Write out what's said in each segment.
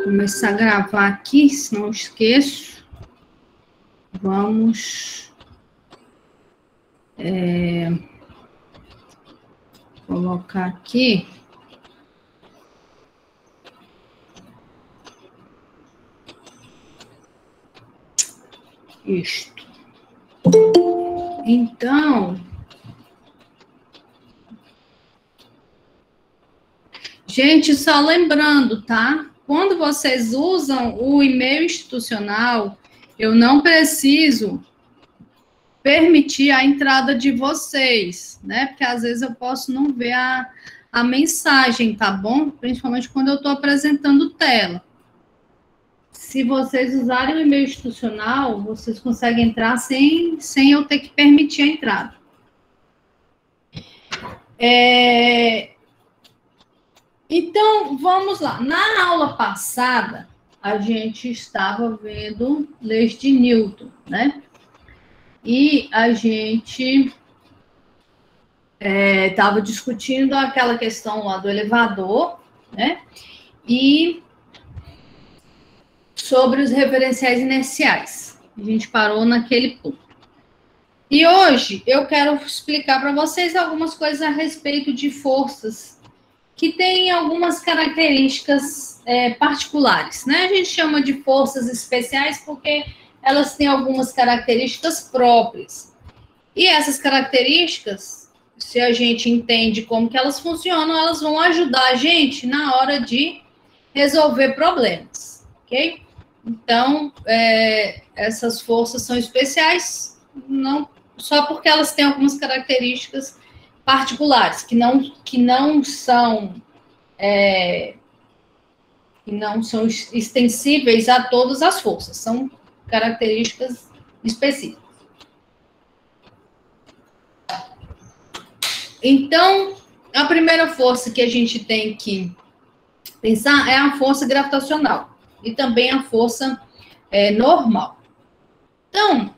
começar a gravar aqui, se não esqueço. Vamos colocar aqui. Isto. Então, gente, só lembrando, tá? Quando vocês usam o e-mail institucional, eu não preciso permitir a entrada de vocês, né? Porque às vezes eu posso não ver a mensagem, tá bom? Principalmente quando eu estou apresentando tela. Se vocês usarem o e-mail institucional, vocês conseguem entrar sem eu ter que permitir a entrada. Então, vamos lá. Na aula passada, a gente estava vendo leis de Newton, né? E a gente estava discutindo aquela questão lá do elevador, né? E sobre os referenciais inerciais. A gente parou naquele ponto. E hoje eu quero explicar para vocês algumas coisas a respeito de forças que têm algumas características particulares, né? A gente chama de forças especiais porque elas têm algumas características próprias. E essas características, se a gente entende como que elas funcionam, elas vão ajudar a gente na hora de resolver problemas, ok? Então, essas forças são especiais, não só porque elas têm algumas características particulares, que não são extensíveis a todas as forças, são características específicas. Então, a primeira força que a gente tem que pensar é a força gravitacional e também a força normal. Então,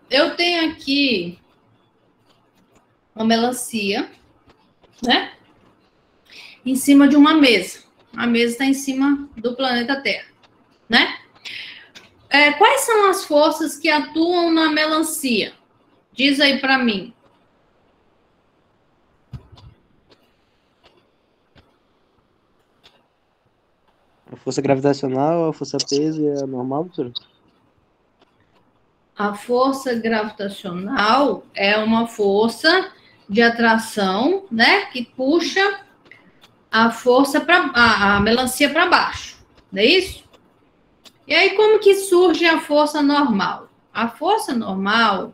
eu tenho aqui uma melancia, né? Em cima de uma mesa. A mesa está em cima do planeta Terra, né? Quais são as forças que atuam na melancia? Diz aí para mim. A força gravitacional, a força peso e a normal, professor? A força gravitacional é uma força de atração, né? Que puxa a melancia para baixo, não é isso? E aí, como que surge a força normal? A força normal,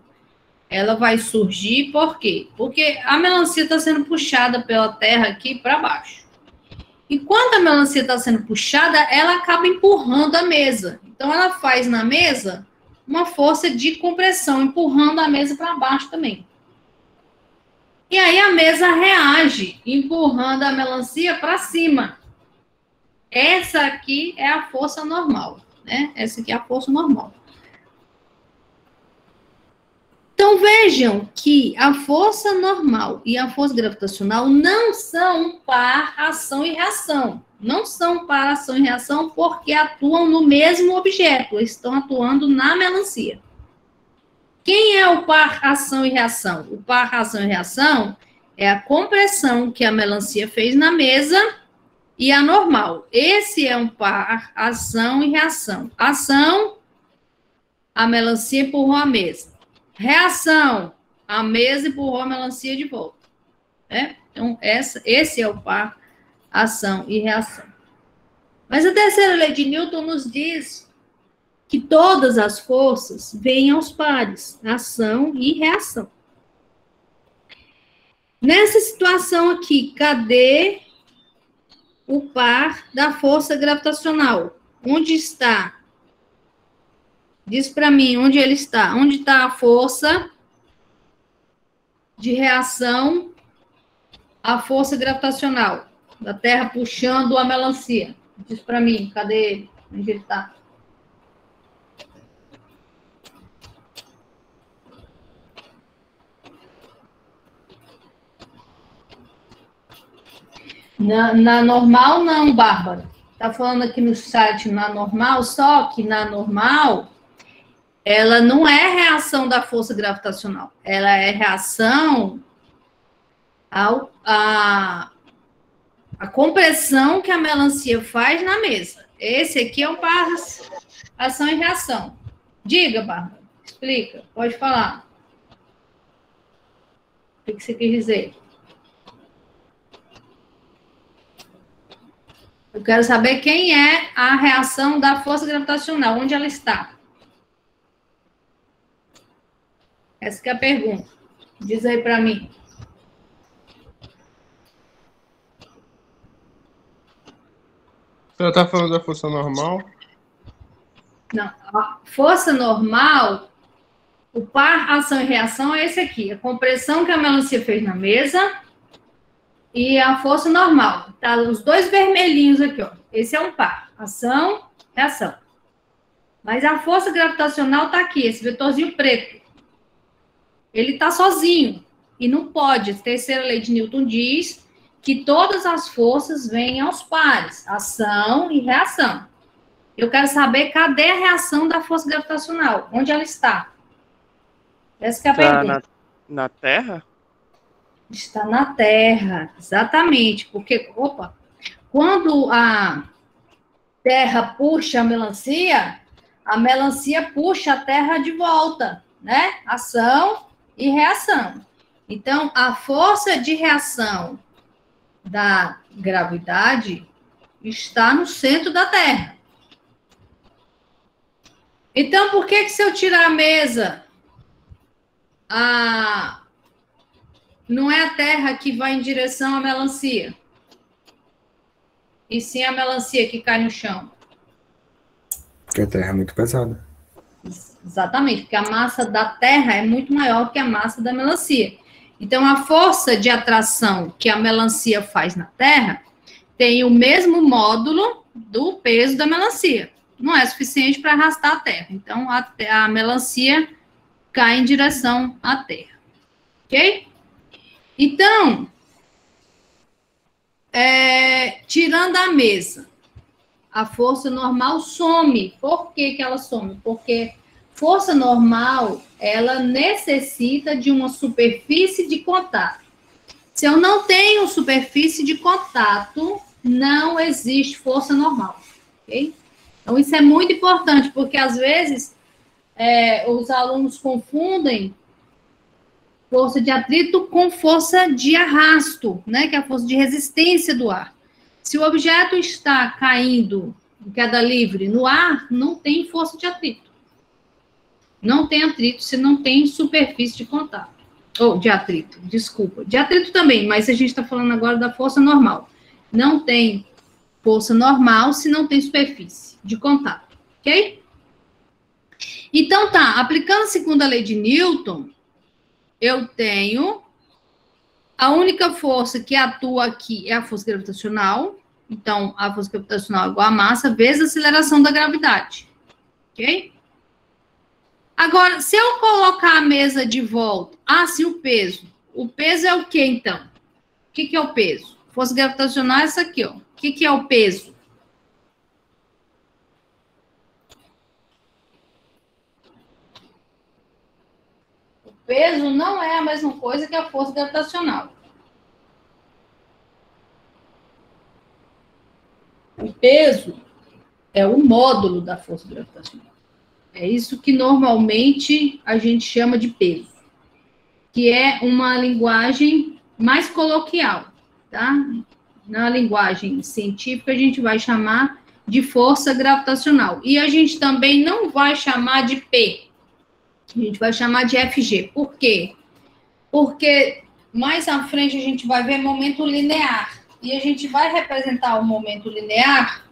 ela vai surgir por quê? Porque a melancia está sendo puxada pela Terra aqui para baixo. E quando a melancia está sendo puxada, ela acaba empurrando a mesa. Então, ela faz na mesa uma força de compressão, empurrando a mesa para baixo também. E aí a mesa reage, empurrando a melancia para cima. Essa aqui é a força normal, né? Essa aqui é a força normal. Então, vejam que a força normal e a força gravitacional não são um par ação e reação. Não são um par ação e reação porque atuam no mesmo objeto, estão atuando na melancia. Quem é o par ação e reação? O par ação e reação é a compressão que a melancia fez na mesa e a normal. Esse é um par ação e reação. Ação, a melancia empurrou a mesa. Reação, a mesa empurrou a melancia de volta. Então, esse é o par ação e reação. Mas a terceira lei de Newton nos diz que todas as forças vêm aos pares, ação e reação. Nessa situação aqui, cadê o par da força gravitacional? Onde está? Diz para mim onde ele está. Onde está a força de reação à força gravitacional da Terra puxando a melancia? Diz para mim, cadê ele? Onde ele está? Na normal, não, Bárbara. Tá falando aqui no site na normal, só que na normal, ela não é reação da força gravitacional. Ela é reação à compressão que a melancia faz na mesa. Esse aqui é um par ação e reação. Diga, Bárbara. Explica. Pode falar. O que você quer dizer? Eu quero saber quem é a reação da força gravitacional, onde ela está. Essa que é a pergunta. Diz aí para mim. Você está falando da força normal? Não, a força normal, o par ação e reação é esse aqui. A compressão que a melancia fez na mesa e a força normal. Tá os dois vermelhinhos aqui, ó. Esse é um par. Ação, reação. Mas a força gravitacional tá aqui, esse vetorzinho preto. Ele tá sozinho. E não pode. A terceira lei de Newton diz que todas as forças vêm aos pares. Ação e reação. Eu quero saber cadê a reação da força gravitacional? Onde ela está? Essa que é a pergunta. Na Terra? Está na Terra, exatamente. Porque, quando a Terra puxa a melancia puxa a Terra de volta, né? Ação e reação. Então, a força de reação da gravidade está no centro da Terra. Então, por que se eu tirar a mesa, não é a Terra que vai em direção à melancia? E sim a melancia que cai no chão? Porque a Terra é muito pesada. Exatamente, porque a massa da Terra é muito maior que a massa da melancia. Então, a força de atração que a melancia faz na Terra tem o mesmo módulo do peso da melancia. Não é suficiente para arrastar a Terra. Então, a melancia cai em direção à Terra. Ok? Então, tirando a mesa, a força normal some. Por que ela some? Porque força normal, ela necessita de uma superfície de contato. Se eu não tenho superfície de contato, não existe força normal. Ok? Então, isso é muito importante, porque às vezes os alunos confundem força de atrito com força de arrasto, né? Que é a força de resistência do ar. Se o objeto está caindo em queda livre no ar, não tem força de atrito. Não tem atrito se não tem superfície de contato. Ou de atrito, desculpa. De atrito também, mas a gente está falando agora da força normal. Não tem força normal se não tem superfície de contato, ok? Então, tá, aplicando a segunda lei de Newton, eu tenho a única força que atua aqui é a força gravitacional. Então, a força gravitacional é igual a massa vezes a aceleração da gravidade, ok? Agora, se eu colocar a mesa de volta, sim, o peso. O peso é o quê, então? O que é o peso? Força gravitacional é essa aqui, ó. O que é o peso? O peso não é a mesma coisa que a força gravitacional. O peso é o módulo da força gravitacional. É isso que normalmente a gente chama de peso, que é uma linguagem mais coloquial, tá? Na linguagem científica, a gente vai chamar de força gravitacional. E a gente também não vai chamar de P, a gente vai chamar de FG. Por quê? Porque mais à frente a gente vai ver momento linear. E a gente vai representar o momento linear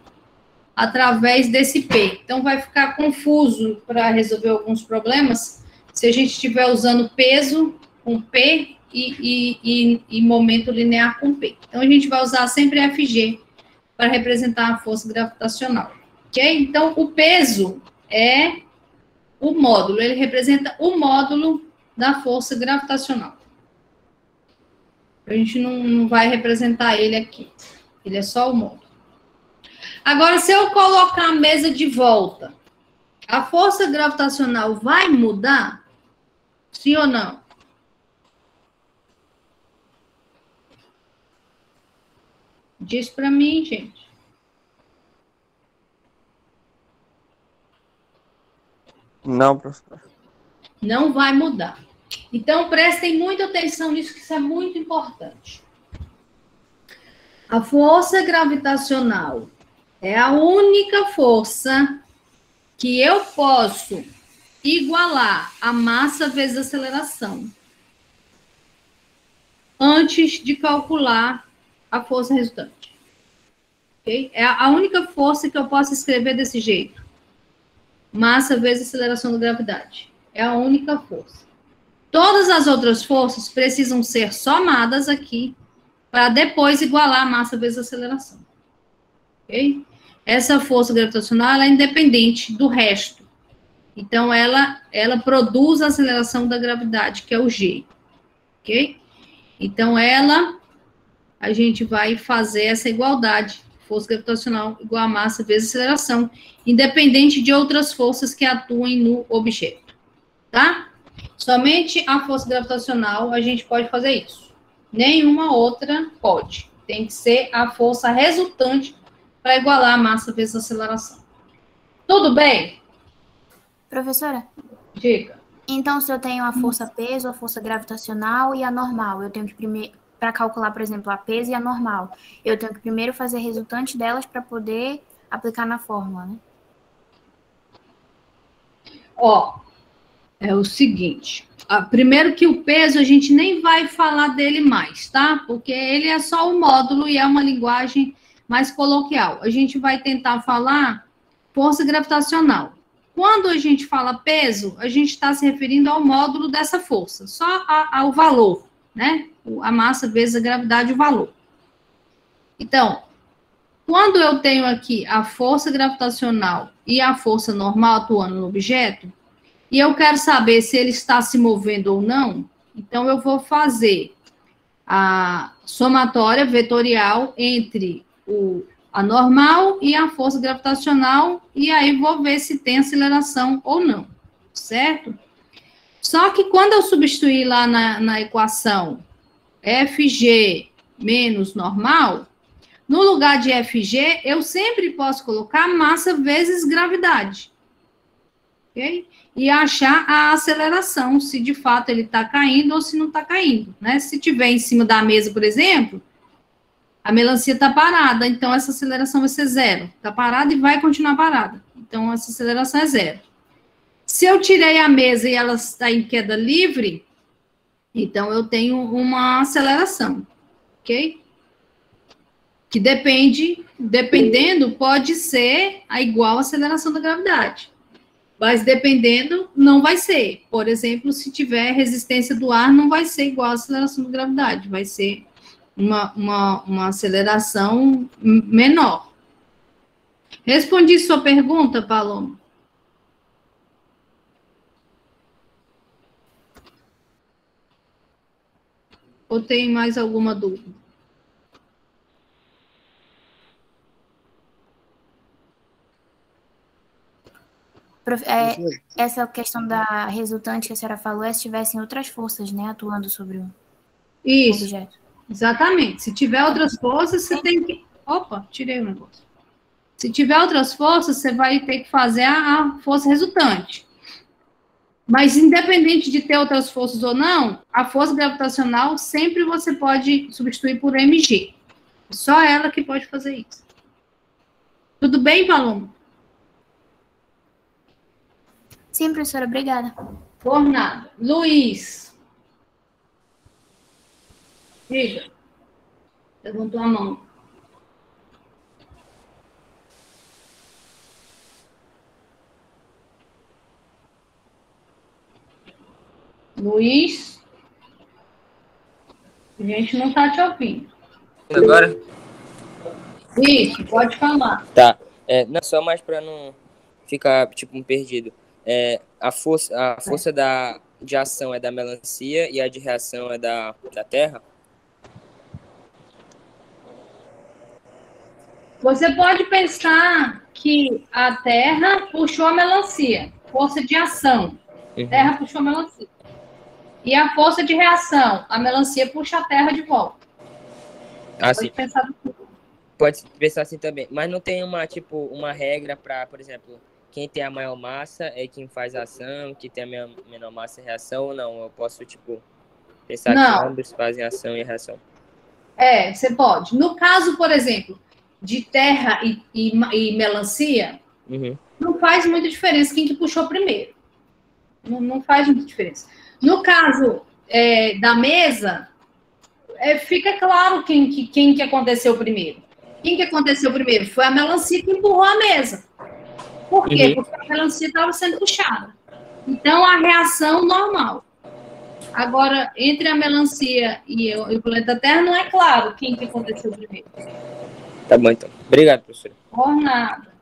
através desse P. Então, vai ficar confuso para resolver alguns problemas se a gente estiver usando peso com P e momento linear com P. Então, a gente vai usar sempre FG para representar a força gravitacional. Ok? Então, o peso é o módulo. Ele representa o módulo da força gravitacional. A gente não vai representar ele aqui. Ele é só o módulo. Agora, se eu colocar a mesa de volta, a força gravitacional vai mudar? Sim ou não? Diz para mim, gente. Não, professor. Não vai mudar. Então, prestem muita atenção nisso, que isso é muito importante. A força gravitacional é a única força que eu posso igualar a massa vezes a aceleração antes de calcular a força resultante. Okay? É a única força que eu posso escrever desse jeito. Massa vezes aceleração da gravidade. É a única força. Todas as outras forças precisam ser somadas aqui para depois igualar a massa vezes a aceleração. Ok? Essa força gravitacional ela é independente do resto. Então, ela produz a aceleração da gravidade, que é o G. Ok? Então, a gente vai fazer essa igualdade. Força gravitacional igual a massa vezes aceleração, independente de outras forças que atuem no objeto. Tá? Somente a força gravitacional a gente pode fazer isso. Nenhuma outra pode. Tem que ser a força resultante para igualar a massa vezes a aceleração. Tudo bem? Professora, Diga. então se eu tenho a força peso, a força gravitacional e a normal, eu tenho que primeiro, para calcular, por exemplo, a peso e a normal, eu tenho que primeiro fazer resultante delas para poder aplicar na fórmula, né? Ó, é o seguinte. Primeiro que o peso a gente nem vai falar dele mais, tá? Porque ele é só um módulo e é uma linguagem mais coloquial. A gente vai tentar falar força gravitacional. Quando a gente fala peso, a gente está se referindo ao módulo dessa força, só ao valor, né? A massa vezes a gravidade, o valor. Então, quando eu tenho aqui a força gravitacional e a força normal atuando no objeto, e eu quero saber se ele está se movendo ou não, então eu vou fazer a somatória vetorial entre a normal e a força gravitacional, e aí vou ver se tem aceleração ou não, certo? Só que quando eu substituir lá na equação FG menos normal, no lugar de FG, eu sempre posso colocar massa vezes gravidade, ok? E achar a aceleração, se de fato ele está caindo ou se não está caindo, né? Se tiver em cima da mesa, por exemplo, a melancia está parada, então essa aceleração vai ser zero. Está parada e vai continuar parada. Então, essa aceleração é zero. Se eu tirei a mesa e ela está em queda livre, então eu tenho uma aceleração, ok? Que dependendo, pode ser a igual aceleração da gravidade. Mas dependendo, não vai ser. Por exemplo, se tiver resistência do ar, não vai ser igual a aceleração da gravidade. Vai ser uma aceleração menor. Respondi sua pergunta, Paloma? Ou tem mais alguma dúvida? Essa questão da resultante que a senhora falou é se tivessem outras forças, né, atuando sobre o Isso, objeto. exatamente. Se tiver outras forças, você tem que... Opa, tirei o negócio. Se tiver outras forças, você vai ter que fazer a força resultante. Mas, independente de ter outras forças ou não, a força gravitacional sempre você pode substituir por mg. Só ela que pode fazer isso. Tudo bem, Paloma? Sim, professora, obrigada. Por nada. Luiz. Diga. Levantou a mão. Luiz. A gente não está te ouvindo. Agora? Isso, pode falar. Tá. Não, só mais para não ficar, tipo, perdido. A força de ação é da melancia e a de reação é da terra? Você pode pensar que a Terra puxou a melancia, força de ação. Uhum. Terra puxou a melancia. E a força de reação, a melancia puxa a Terra de volta. Assim, Pode pode pensar pensar assim também. Mas não tem uma regra para, por exemplo, quem tem a maior massa é quem faz a ação, quem tem a menor massa é reação ou não? Eu posso, pensar que Não. ambos fazem ação e reação. você pode. No caso, por exemplo, de terra e melancia, Uhum. não faz muita diferença quem que puxou primeiro. Não faz muita diferença. No caso da mesa, fica claro quem que aconteceu primeiro. Quem que aconteceu primeiro? Foi a melancia que empurrou a mesa. Por quê? Uhum. Porque a melancia estava sendo puxada. Então, a reação normal. Agora, entre a melancia e o planeta Terra, não é claro quem que aconteceu primeiro. Tá bom, então. Obrigado, professora. Por nada.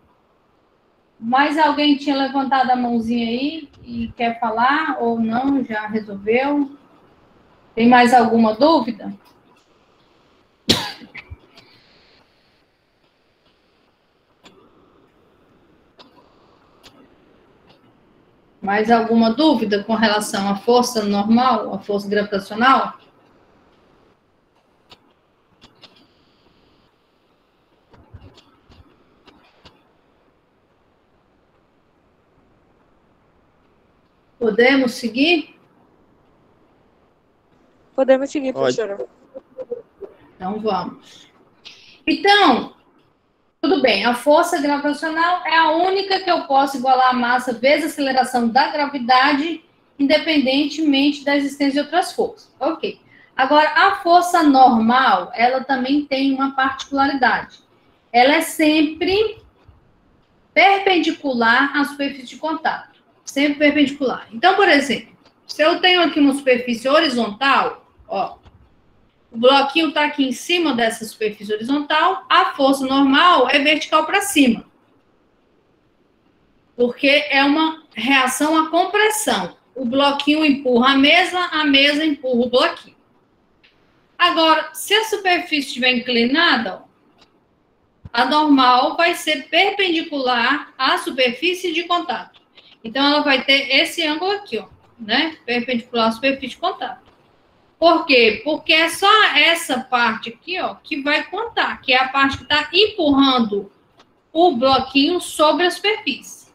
Mais alguém tinha levantado a mãozinha aí e quer falar ou não? Já resolveu? Tem mais alguma dúvida? Mais alguma dúvida com relação à força normal, à força gravitacional? Podemos seguir? Podemos seguir, Pode. professora. Então, vamos. Então, tudo bem, a força gravitacional é a única que eu posso igualar a massa vezes a aceleração da gravidade, independentemente da existência de outras forças. Ok. Agora, a força normal, ela também tem uma particularidade. Ela é sempre perpendicular à superfície de contato. Sempre perpendicular. Então, por exemplo, se eu tenho aqui uma superfície horizontal, ó, o bloquinho está aqui em cima dessa superfície horizontal, a força normal é vertical para cima. Porque é uma reação à compressão. O bloquinho empurra a mesa empurra o bloquinho. Agora, se a superfície estiver inclinada, ó, a normal vai ser perpendicular à superfície de contato. Então, ela vai ter esse ângulo aqui, ó, né? Perpendicular à superfície de contato. Por quê? Porque é só essa parte aqui, ó, que vai contar, que é a parte que está empurrando o bloquinho sobre a superfície.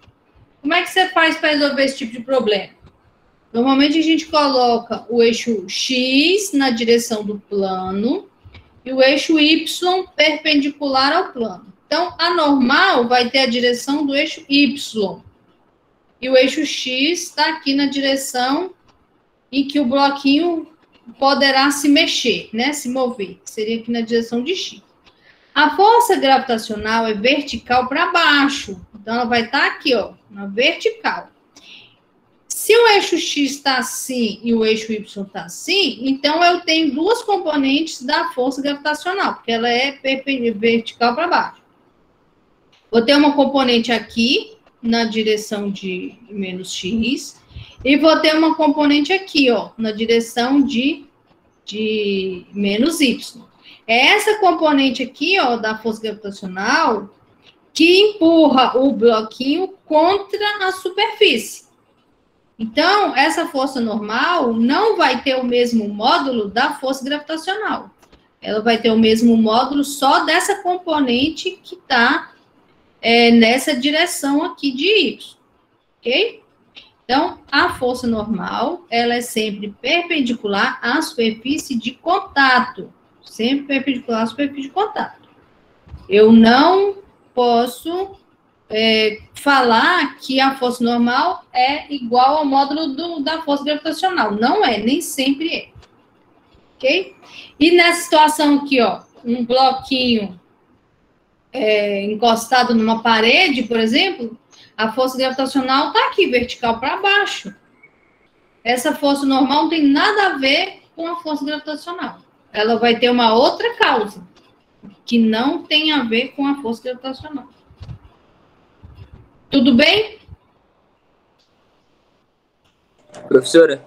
Como é que você faz para resolver esse tipo de problema? Normalmente a gente coloca o eixo X na direção do plano e o eixo Y perpendicular ao plano. Então, a normal vai ter a direção do eixo Y. E o eixo X está aqui na direção em que o bloquinho poderá se mexer, né? Se mover. Seria aqui na direção de X. A força gravitacional é vertical para baixo. Então, ela vai estar aqui, ó, na vertical. Se o eixo X está assim e o eixo Y está assim, então eu tenho duas componentes da força gravitacional, porque ela é vertical para baixo. Vou ter uma componente aqui, na direção de menos X, e vou ter uma componente aqui, ó, na direção de menos Y. É essa componente aqui, ó, da força gravitacional, que empurra o bloquinho contra a superfície. Então, essa força normal não vai ter o mesmo módulo da força gravitacional. Ela vai ter o mesmo módulo só dessa componente que está nessa direção aqui de Y. Ok? Então, a força normal, ela é sempre perpendicular à superfície de contato. Sempre perpendicular à superfície de contato. Eu não posso falar que a força normal é igual ao módulo da força gravitacional. Não é, nem sempre é. Ok? E nessa situação aqui, ó, um bloquinho encostado numa parede, por exemplo, a força gravitacional está aqui, vertical para baixo. Essa força normal não tem nada a ver com a força gravitacional. Ela vai ter uma outra causa, que não tem a ver com a força gravitacional. Tudo bem? Professora,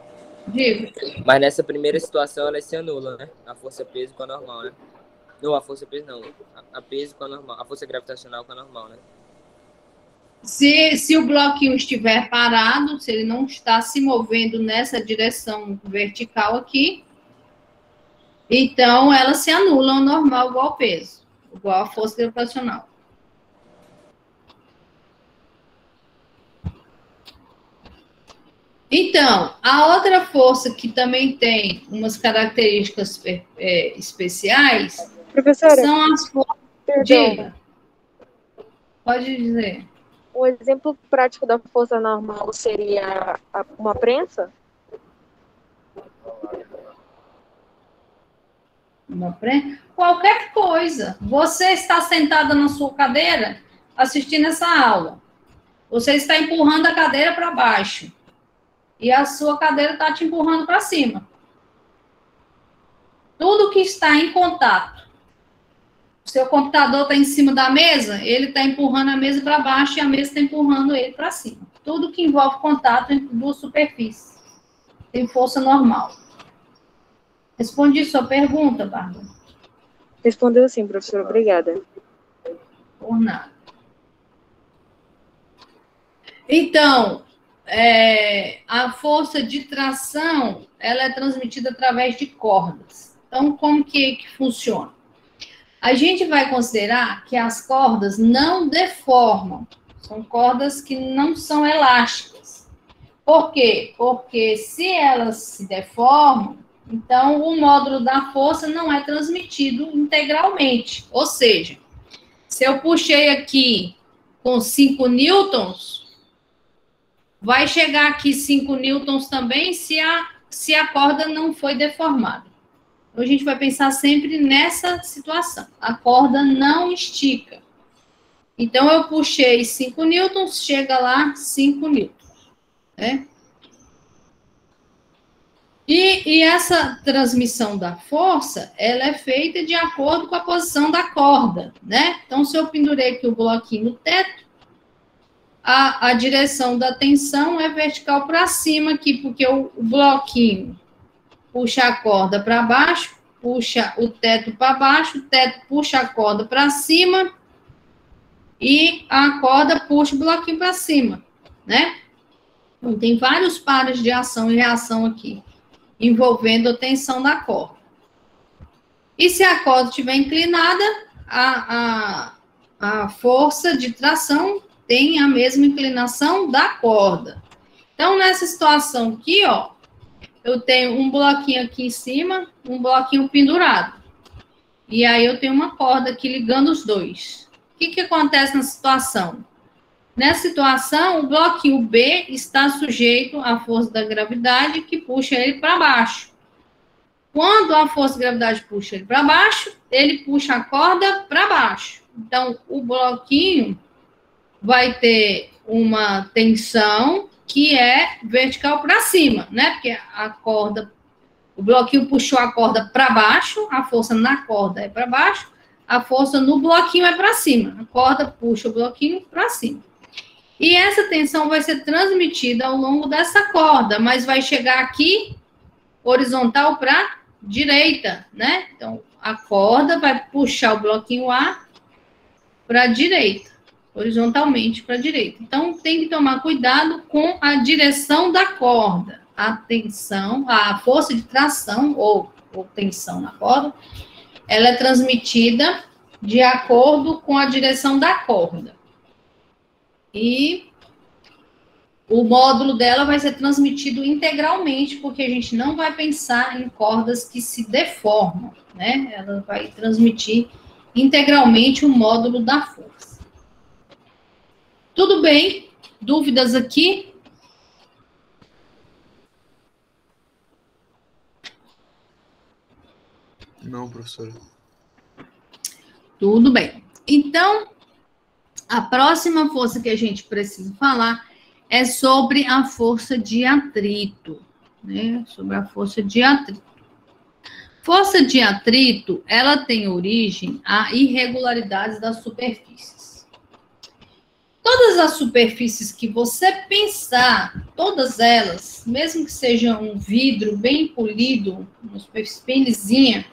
Diga. mas nessa primeira situação ela se anula, né? A força peso com a normal, né? Não, a força peso não. A peso com a normal. A força gravitacional com a normal, né? Se o bloquinho estiver parado, se ele não está se movendo nessa direção vertical aqui, então elas se anulam normal igual ao peso, igual à força gravitacional. Então, a outra força que também tem umas características especiais Professora, são as forças. perdão. Diga. Pode dizer. Um exemplo prático da força normal seria uma prensa? Qualquer coisa. Você está sentada na sua cadeira assistindo essa aula. Você está empurrando a cadeira para baixo. E a sua cadeira está te empurrando para cima. Tudo que está em contato. O seu computador está em cima da mesa, ele está empurrando a mesa para baixo e a mesa está empurrando ele para cima. Tudo que envolve contato entre duas superfícies. Tem força normal. Respondi sua pergunta, Bárbara? Respondeu sim, professora. Obrigada. Por nada. Então, a força de tração, ela é transmitida através de cordas. Então, como que funciona? A gente vai considerar que as cordas não deformam. São cordas que não são elásticas. Por quê? Porque se elas se deformam, então o módulo da força não é transmitido integralmente. Ou seja, se eu puxei aqui com 5 newtons, vai chegar aqui 5 newtons também se a corda não foi deformada. Então, a gente vai pensar sempre nessa situação. A corda não estica. Então, eu puxei 5 newtons, chega lá 5 newtons. Né? E essa transmissão da força, ela é feita de acordo com a posição da corda. Né? Então, se eu pendurei aqui o bloquinho no teto, a direção da tensão é vertical para cima aqui, porque o bloquinho puxa a corda para baixo, puxa o teto para baixo, o teto puxa a corda para cima e a corda puxa o bloquinho para cima, né? Então, tem vários pares de ação e reação aqui, envolvendo a tensão da corda. E se a corda estiver inclinada, a força de tração tem a mesma inclinação da corda. Então, nessa situação aqui, ó, eu tenho um bloquinho aqui em cima, um bloquinho pendurado. E aí eu tenho uma corda aqui ligando os dois. O que acontece na situação? Nessa situação, o bloquinho B está sujeito à força da gravidade que puxa ele para baixo. Quando a força da gravidade puxa ele para baixo, ele puxa a corda para baixo. Então, o bloquinho vai ter uma tensão que é vertical para cima, né? Porque a corda, o bloquinho puxou a corda para baixo, a força na corda é para baixo, a força no bloquinho é para cima. A corda puxa o bloquinho para cima. E essa tensão vai ser transmitida ao longo dessa corda, mas vai chegar aqui horizontal para direita, né? Então, a corda vai puxar o bloquinho A para a direita, horizontalmente para a direita. Então, tem que tomar cuidado com a direção da corda. A tensão, a força de tração ou tensão na corda, ela é transmitida de acordo com a direção da corda. E o módulo dela vai ser transmitido integralmente, porque a gente não vai pensar em cordas que se deformam, né? Ela vai transmitir integralmente o módulo da força. Tudo bem? Dúvidas aqui? Não, professora. Tudo bem. Então, a próxima força que a gente precisa falar é sobre a força de atrito, né? Sobre a força de atrito. Força de atrito, ela tem origem a irregularidades das superfícies. Todas as superfícies que você pensar, todas elas, mesmo que seja um vidro bem polido, uma superfície bem lisinha,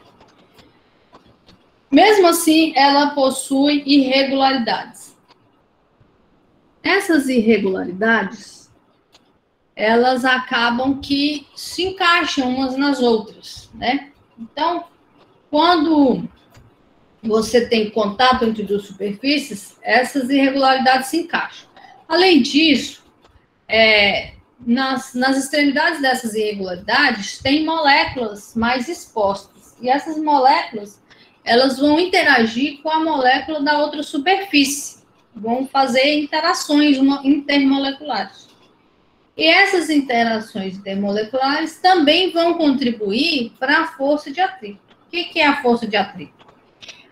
Mesmo assim, ela possui irregularidades. Essas irregularidades, elas acabam que se encaixam umas nas outras, né? Então, quando você tem contato entre duas superfícies, essas irregularidades se encaixam. Além disso, nas extremidades dessas irregularidades, tem moléculas mais expostas. E essas moléculas, elas vão interagir com a molécula da outra superfície. Vão fazer interações intermoleculares. E essas interações intermoleculares também vão contribuir para a força de atrito. O que é a força de atrito?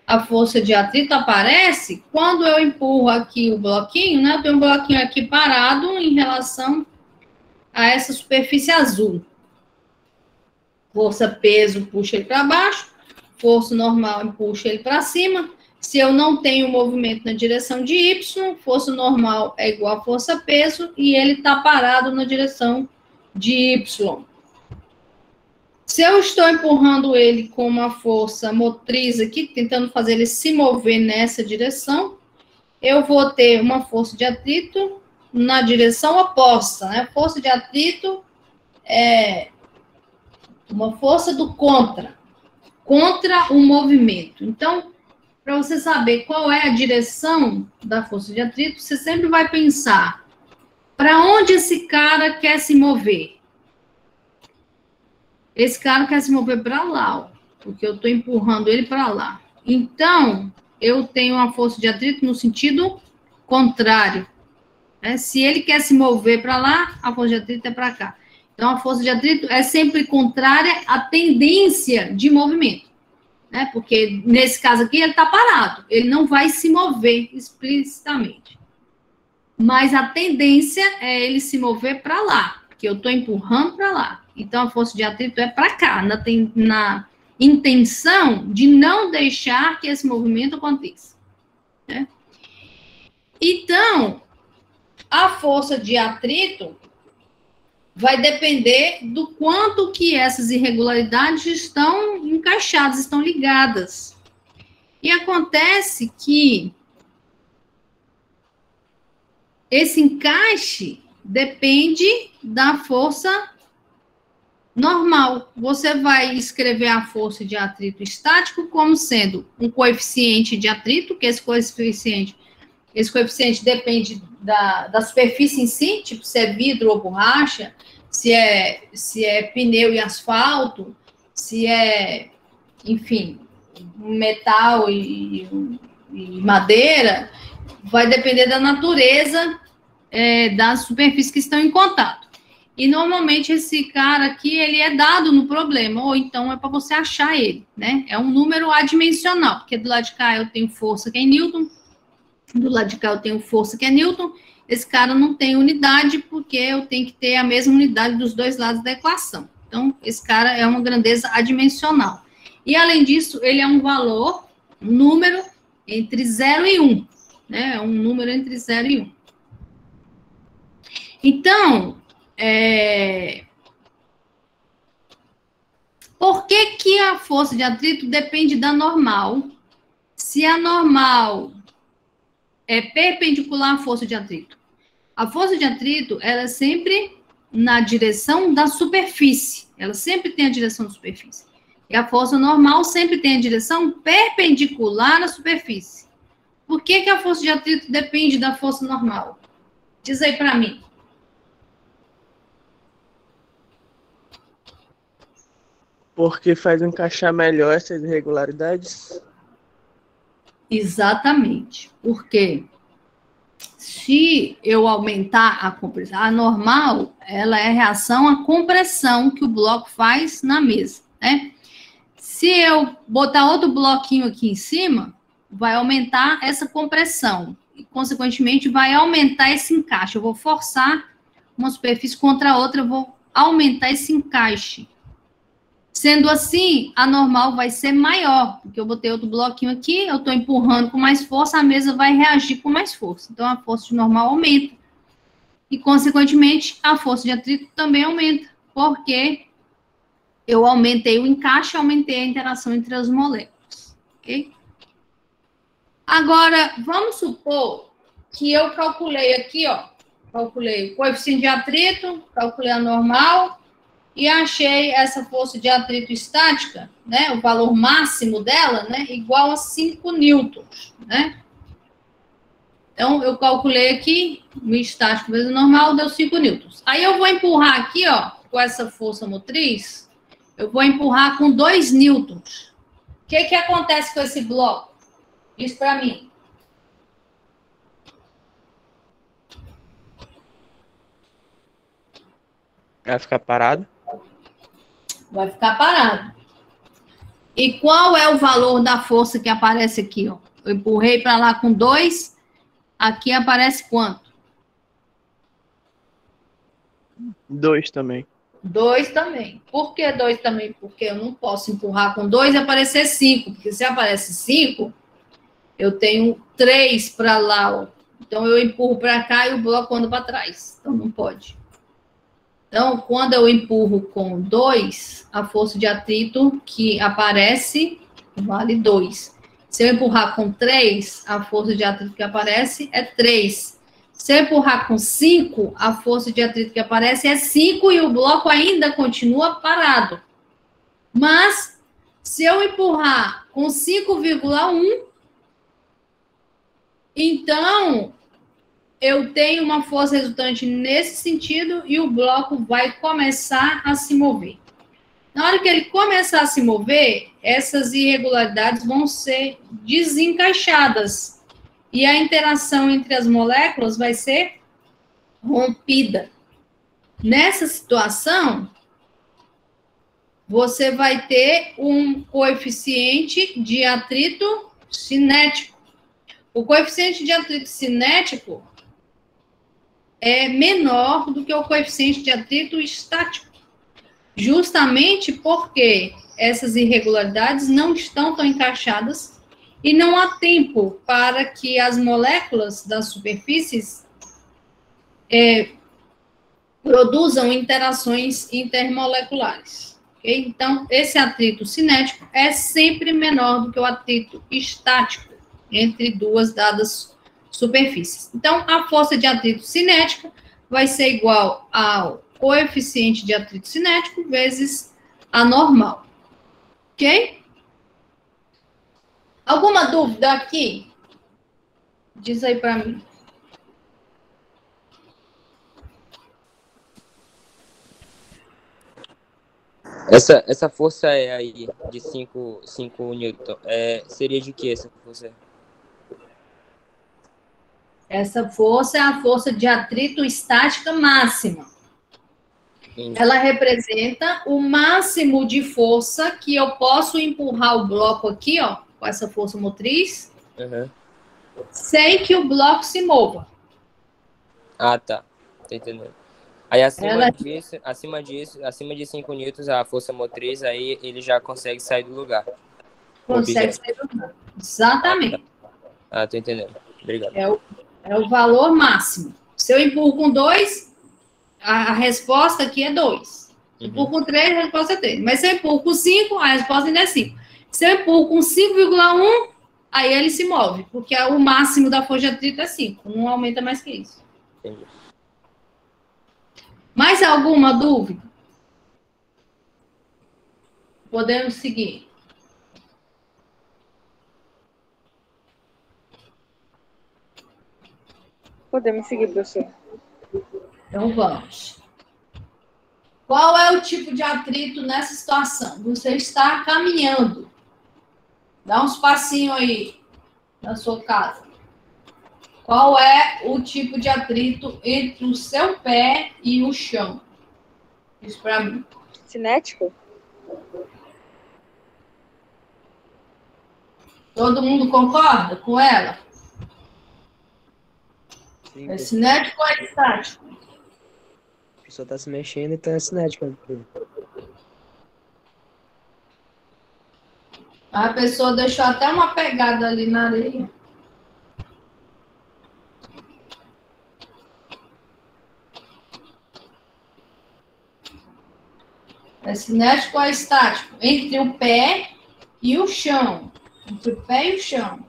A força de atrito aparece quando eu empurro aqui o bloquinho, né? Eu tenho um bloquinho aqui parado em relação a essa superfície azul. Força peso puxa ele para baixo, força normal puxa ele para cima. Se eu não tenho movimento na direção de Y, força normal é igual a força peso e ele está parado na direção de Y. Se eu estou empurrando ele com uma força motriz aqui, tentando fazer ele se mover nessa direção, eu vou ter uma força de atrito na direção oposta, né? Força de atrito é uma força do contra o movimento. Então, para você saber qual é a direção da força de atrito, você sempre vai pensar para onde esse cara quer se mover. Esse cara quer se mover para lá, ó, porque eu estou empurrando ele para lá. Então, eu tenho uma força de atrito no sentido contrário. Né? Se ele quer se mover para lá, a força de atrito é para cá. Então, a força de atrito é sempre contrária à tendência de movimento. Né? Porque, nesse caso aqui, ele está parado. Ele não vai se mover explicitamente. Mas a tendência é ele se mover para lá, porque eu estou empurrando para lá. Então, a força de atrito é para cá, na intenção de não deixar que esse movimento aconteça. Né? Então, a força de atrito vai depender do quanto que essas irregularidades estão encaixadas, estão ligadas. E acontece que esse encaixe depende da força normal. Você vai escrever a força de atrito estático como sendo um coeficiente de atrito, que esse coeficiente depende da superfície em si, tipo se é vidro ou borracha, se é pneu e asfalto, se é, enfim, metal e madeira, vai depender da natureza das superfícies que estão em contato. E, normalmente, esse cara aqui, ele é dado no problema, ou então é para você achar ele, né? É um número adimensional, porque do lado de cá eu tenho força que é Newton, do lado de cá eu tenho força que é Newton, esse cara não tem unidade, porque eu tenho que ter a mesma unidade dos dois lados da equação. Então, esse cara é uma grandeza adimensional. E, além disso, ele é um valor, um número entre 0 e 1, né? É um número entre 0 e 1. Então, por que a força de atrito depende da normal? Se a normal é perpendicular à força de atrito. A força de atrito, ela é sempre na direção da superfície. Ela sempre tem a direção da superfície. E a força normal sempre tem a direção perpendicular à superfície. Por que a força de atrito depende da força normal? Diz aí para mim. Porque faz encaixar melhor essas irregularidades? Exatamente. Porque se eu aumentar a compressão, a normal, ela é reação à compressão que o bloco faz na mesa, né? Se eu botar outro bloquinho aqui em cima, vai aumentar essa compressão e, consequentemente, vai aumentar esse encaixe. Eu vou forçar uma superfície contra a outra, eu vou aumentar esse encaixe. Sendo assim, a normal vai ser maior, porque eu botei outro bloquinho aqui, eu estou empurrando com mais força, a mesa vai reagir com mais força. Então, a força de normal aumenta. E, consequentemente, a força de atrito também aumenta, porque eu aumentei o encaixe, aumentei a interação entre as moléculas. Ok? Agora, vamos supor que eu calculei aqui, ó, calculei o coeficiente de atrito, calculei a normal e achei essa força de atrito estática, né, o valor máximo dela, né, igual a 5 newtons, né? Então, eu calculei aqui, o estático vezes o normal deu 5 newtons. Aí eu vou empurrar aqui, ó, com essa força motriz, eu vou empurrar com 2 newtons. O que acontece com esse bloco? Diz para mim. Vai ficar parado? Vai ficar parado. E qual é o valor da força que aparece aqui, ó? Eu empurrei para lá com 2, aqui aparece quanto? 2 também. 2 também. Por que 2 também? Porque eu não posso empurrar com 2 e aparecer 5, porque se aparece 5, eu tenho 3 para lá, ó. Então eu empurro para cá e o bloco anda para trás. Então não pode. Então, quando eu empurro com 2, a força de atrito que aparece vale 2. Se eu empurrar com 3, a força de atrito que aparece é 3. Se eu empurrar com 5, a força de atrito que aparece é 5 e o bloco ainda continua parado. Mas, se eu empurrar com 5,1, então eu tenho uma força resultante nesse sentido e o bloco vai começar a se mover. Na hora que ele começar a se mover, essas irregularidades vão ser desencaixadas e a interação entre as moléculas vai ser rompida. Nessa situação, você vai ter um coeficiente de atrito cinético. O coeficiente de atrito cinético é menor do que o coeficiente de atrito estático, justamente porque essas irregularidades não estão tão encaixadas e não há tempo para que as moléculas das superfícies produzam interações intermoleculares. Okay? Então, esse atrito cinético é sempre menor do que o atrito estático entre duas dadas superfícies. Então, a força de atrito cinética vai ser igual ao coeficiente de atrito cinético vezes a normal. Ok? Alguma dúvida aqui? Diz aí para mim. Essa força aí de 5 newton, seria de que essa força? Essa força é a força de atrito estática máxima. Ela representa o máximo de força que eu posso empurrar o bloco aqui, ó, com essa força motriz, sem que o bloco se mova. Ah, tá. Tô entendendo. Aí acima de 5 newtons, a força motriz, aí ele já consegue sair do lugar. Consegue sair do lugar. Exatamente. Ah, tô entendendo. Obrigado. É o valor máximo. Se eu empurro com 2, a resposta aqui é 2. Empurro com 3, a resposta é 3. Mas se eu empurro com 5, a resposta ainda é 5. Se eu empurro com 5,1, aí ele se move, porque o máximo da força de atrito é 5. Não aumenta mais que isso. Entendi. Mais alguma dúvida? Podemos seguir. Podemos seguir, professor. Então, vamos. Qual é o tipo de atrito nessa situação? Você está caminhando. Dá uns passinhos aí na sua casa. Qual é o tipo de atrito entre o seu pé e o chão? Isso para mim. Cinético? Todo mundo concorda com ela? Sim, É cinético ou é estático? a pessoa tá se mexendo, então é cinética. A pessoa deixou até uma pegada ali na areia. É cinético ou é estático? Entre o pé e o chão. Entre o pé e o chão.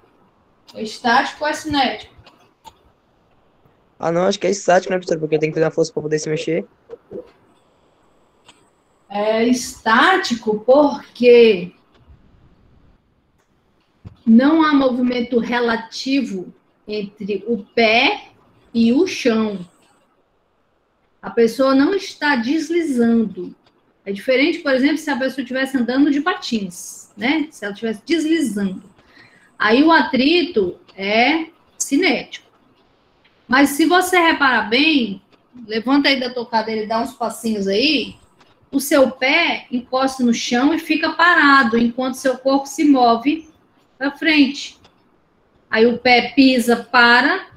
É estático ou é cinético? Ah, não, acho que é estático, né, professor? Porque tem que ter uma força para poder se mexer. É estático porque não há movimento relativo entre o pé e o chão. A pessoa não está deslizando. É diferente, por exemplo, se a pessoa estivesse andando de patins, né? Se ela estivesse deslizando. Aí o atrito é cinético. Mas se você reparar bem, levanta aí da tua cadeira e dá uns passinhos aí, o seu pé encosta no chão e fica parado, enquanto seu corpo se move para frente. Aí o pé pisa, para,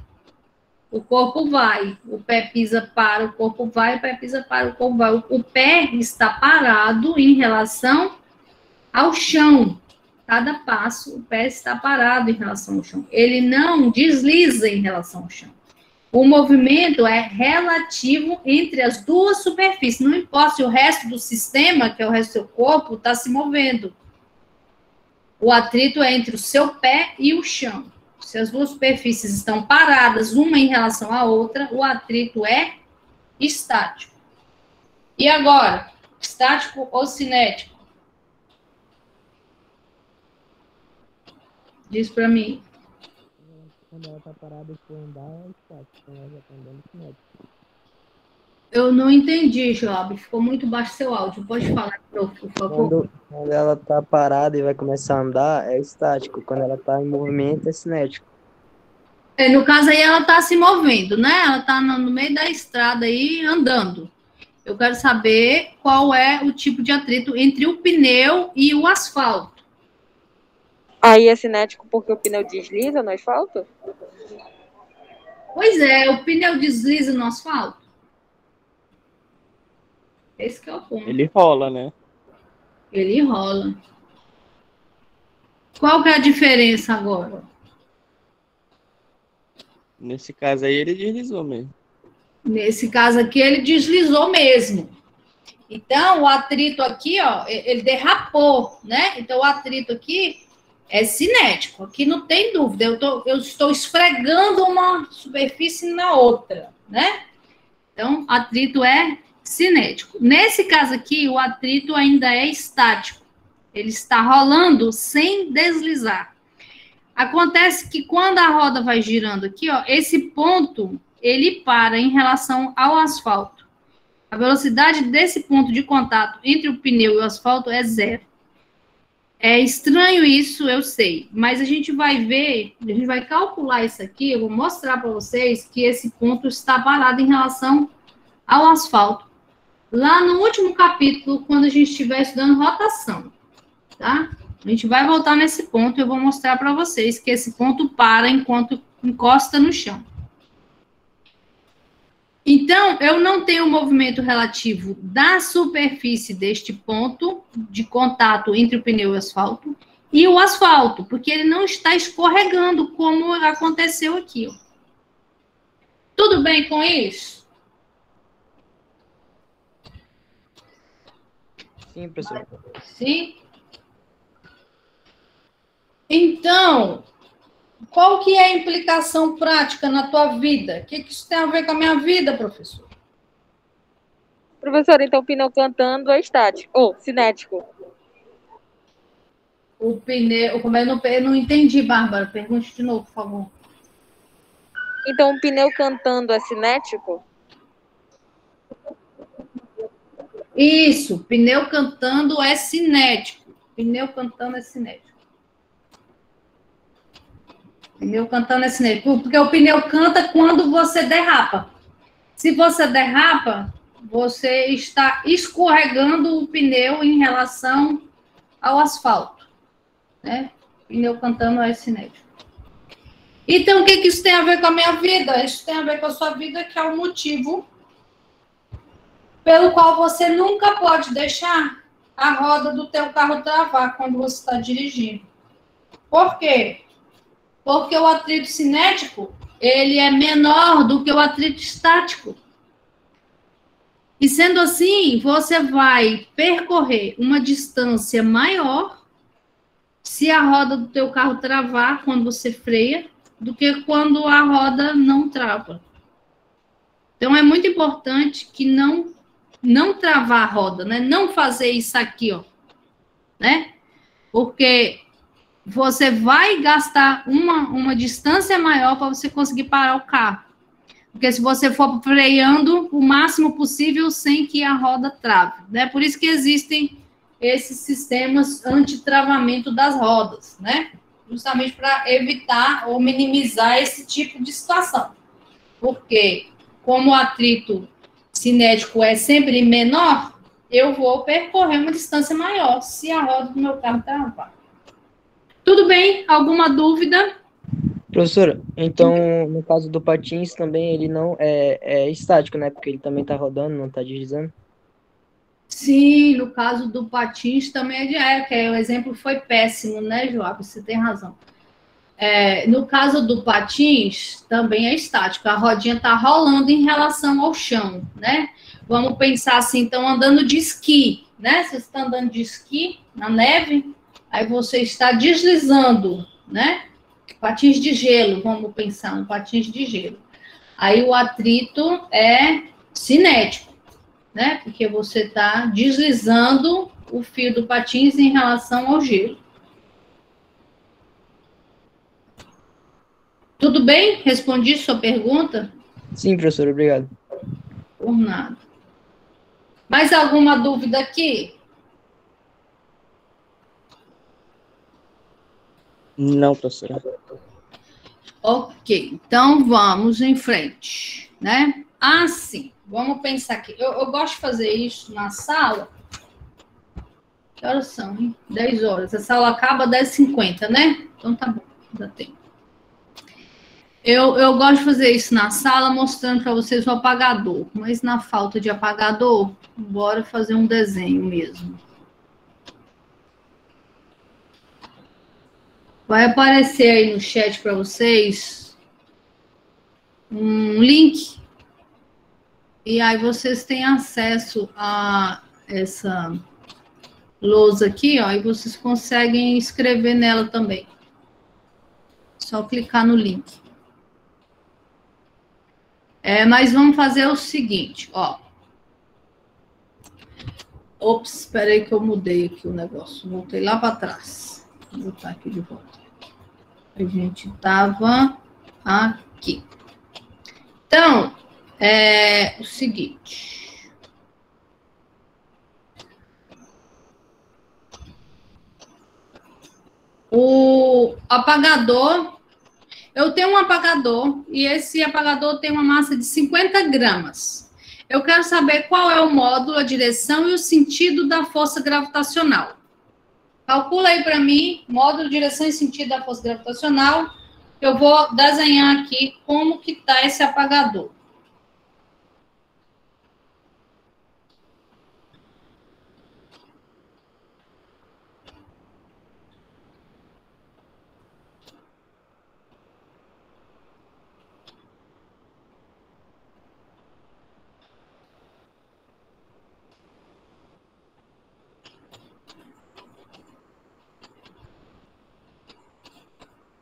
o corpo vai. O pé pisa, para, o corpo vai. O pé pisa, para, o corpo vai. O pé está parado em relação ao chão. Cada passo, o pé está parado em relação ao chão. Ele não desliza em relação ao chão. O movimento é relativo entre as duas superfícies. Não importa se o resto do sistema, que é o resto do seu corpo, está se movendo. O atrito é entre o seu pé e o chão. Se as duas superfícies estão paradas, uma em relação à outra, o atrito é estático. E agora, estático ou cinético? Diz para mim. Quando ela tá parada e for andar, é estático. Quando ela já tá andando, é cinético. Eu não entendi, Job. Ficou muito baixo seu áudio. Pode falar de novo, por favor. Quando ela tá parada e vai começar a andar, é estático. Quando ela tá em movimento, é cinético. No caso aí, ela está se movendo, né? Ela está no meio da estrada aí, andando. Eu quero saber qual é o tipo de atrito entre o pneu e o asfalto. Aí é cinético porque o pneu desliza no asfalto? Pois é, o pneu desliza no asfalto? Esse que é o ponto. Ele rola, né? Ele rola. Qual que é a diferença agora? Nesse caso aí, ele deslizou mesmo. Nesse caso aqui, ele deslizou mesmo. Então, o atrito aqui, ó, ele derrapou, né? Então, o atrito aqui é cinético. Aqui não tem dúvida. Eu estou esfregando uma superfície na outra, né? Então, atrito é cinético. Nesse caso aqui, o atrito ainda é estático. Ele está rolando sem deslizar. Acontece que quando a roda vai girando aqui, ó, esse ponto, ele para em relação ao asfalto. A velocidade desse ponto de contato entre o pneu e o asfalto é 0. É estranho isso, eu sei, mas a gente vai ver, a gente vai calcular isso aqui, eu vou mostrar para vocês que esse ponto está parado em relação ao asfalto. Lá no último capítulo, quando a gente estiver estudando rotação, tá? A gente vai voltar nesse ponto e eu vou mostrar para vocês que esse ponto para enquanto encosta no chão. Então, eu não tenho movimento relativo da superfície deste ponto de contato entre o pneu e o asfalto, porque ele não está escorregando como aconteceu aqui. Ó. Tudo bem com isso? Sim, professor. Sim? Então, qual que é a implicação prática na tua vida? O que isso tem a ver com a minha vida, professor? Professor, então o pneu cantando é estático, ou cinético. O pneu, eu não entendi, Bárbara. Pergunte de novo, por favor. Então o pneu cantando é cinético? Isso, pneu cantando é cinético. Pneu cantando é cinético. Pneu cantando é cinético. Porque o pneu canta quando você derrapa. Se você derrapa, você está escorregando o pneu em relação ao asfalto. Né? Pneu cantando é cinético. Então, o que isso tem a ver com a minha vida? Isso tem a ver com a sua vida, que é o motivo pelo qual você nunca pode deixar a roda do teu carro travar quando você está dirigindo. Por quê? Porque o atrito cinético, ele é menor do que o atrito estático. E sendo assim, você vai percorrer uma distância maior se a roda do teu carro travar quando você freia, do que quando a roda não trava. Então, é muito importante que não travar a roda, né? Não fazer isso aqui, ó, né? Porque você vai gastar uma distância maior para você conseguir parar o carro. Porque se você for freando o máximo possível sem que a roda trave, né? Por isso que existem esses sistemas anti-travamento das rodas, né? Justamente para evitar ou minimizar esse tipo de situação. Porque, como o atrito cinético é sempre menor, eu vou percorrer uma distância maior se a roda do meu carro travar. Tudo bem? Alguma dúvida? Professora, então, no caso do patins também, ele não é estático, né? Porque ele também tá rodando, não tá deslizando. Sim, no caso do patins também é diário, que o exemplo foi péssimo, né, Joab? Você tem razão. No caso do patins, também é estático. A rodinha está rolando em relação ao chão, né? Vamos pensar assim, estão andando de esqui, né? Você está andando de esqui na neve, aí você está deslizando, né? Patins de gelo, vamos pensar no patins de gelo. Aí o atrito é cinético, né? Porque você está deslizando o fio do patins em relação ao gelo. Tudo bem? Respondi sua pergunta? Sim, professor, obrigado. Por nada. Mais alguma dúvida aqui? Não, professora. Ok, então vamos em frente, né? Sim, vamos pensar aqui. Eu gosto de fazer isso na sala. Que horas são, hein? 10 horas. A sala acaba às 10h50, né? Então tá bom, dá tempo. Eu gosto de fazer isso na sala, mostrando para vocês o apagador. Mas na falta de apagador, bora fazer um desenho mesmo. Vai aparecer aí no chat para vocês um link. E aí vocês têm acesso a essa lousa aqui, ó. E vocês conseguem escrever nela também. Só clicar no link. Mas vamos fazer o seguinte, ó. Ops, espera aí que eu mudei aqui o negócio. Voltei lá para trás. Vou botar aqui de volta. A gente estava aqui. Então, o seguinte. O apagador... Eu tenho um apagador e esse apagador tem uma massa de 50 gramas. Eu quero saber qual é o módulo, a direção e o sentido da força gravitacional. Calcula aí para mim, módulo, direção e sentido da força gravitacional. Eu vou desenhar aqui como que está esse apagador.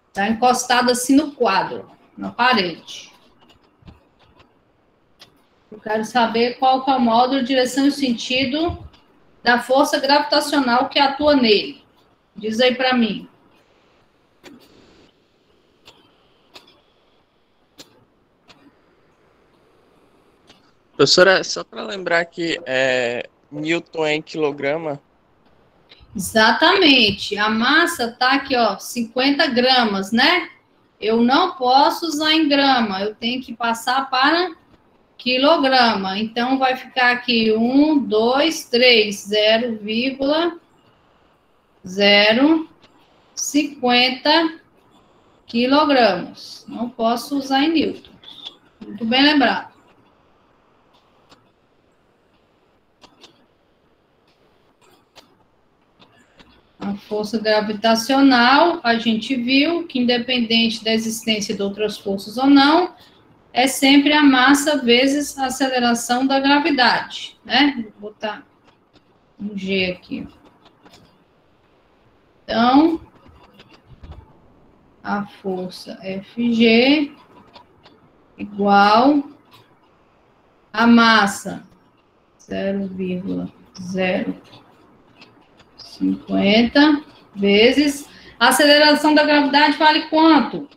Está encostado assim no quadro, na parede. Eu quero saber qual que é o módulo, direção e sentido da força gravitacional que atua nele. Diz aí para mim. Professora, só para lembrar que Newton é em quilograma. Exatamente. A massa tá aqui, ó, 50 gramas, né? Eu não posso usar em grama, eu tenho que passar para quilograma. Então, vai ficar aqui 1, 2, 3, 0,050 quilogramas. Não posso usar em newtons. Muito bem lembrado. A força gravitacional, a gente viu que, independente da existência de outras forças ou não, é sempre a massa vezes a aceleração da gravidade, né? Vou botar um G aqui. Então, a força FG igual a massa 0,050 vezes a aceleração da gravidade vale quanto?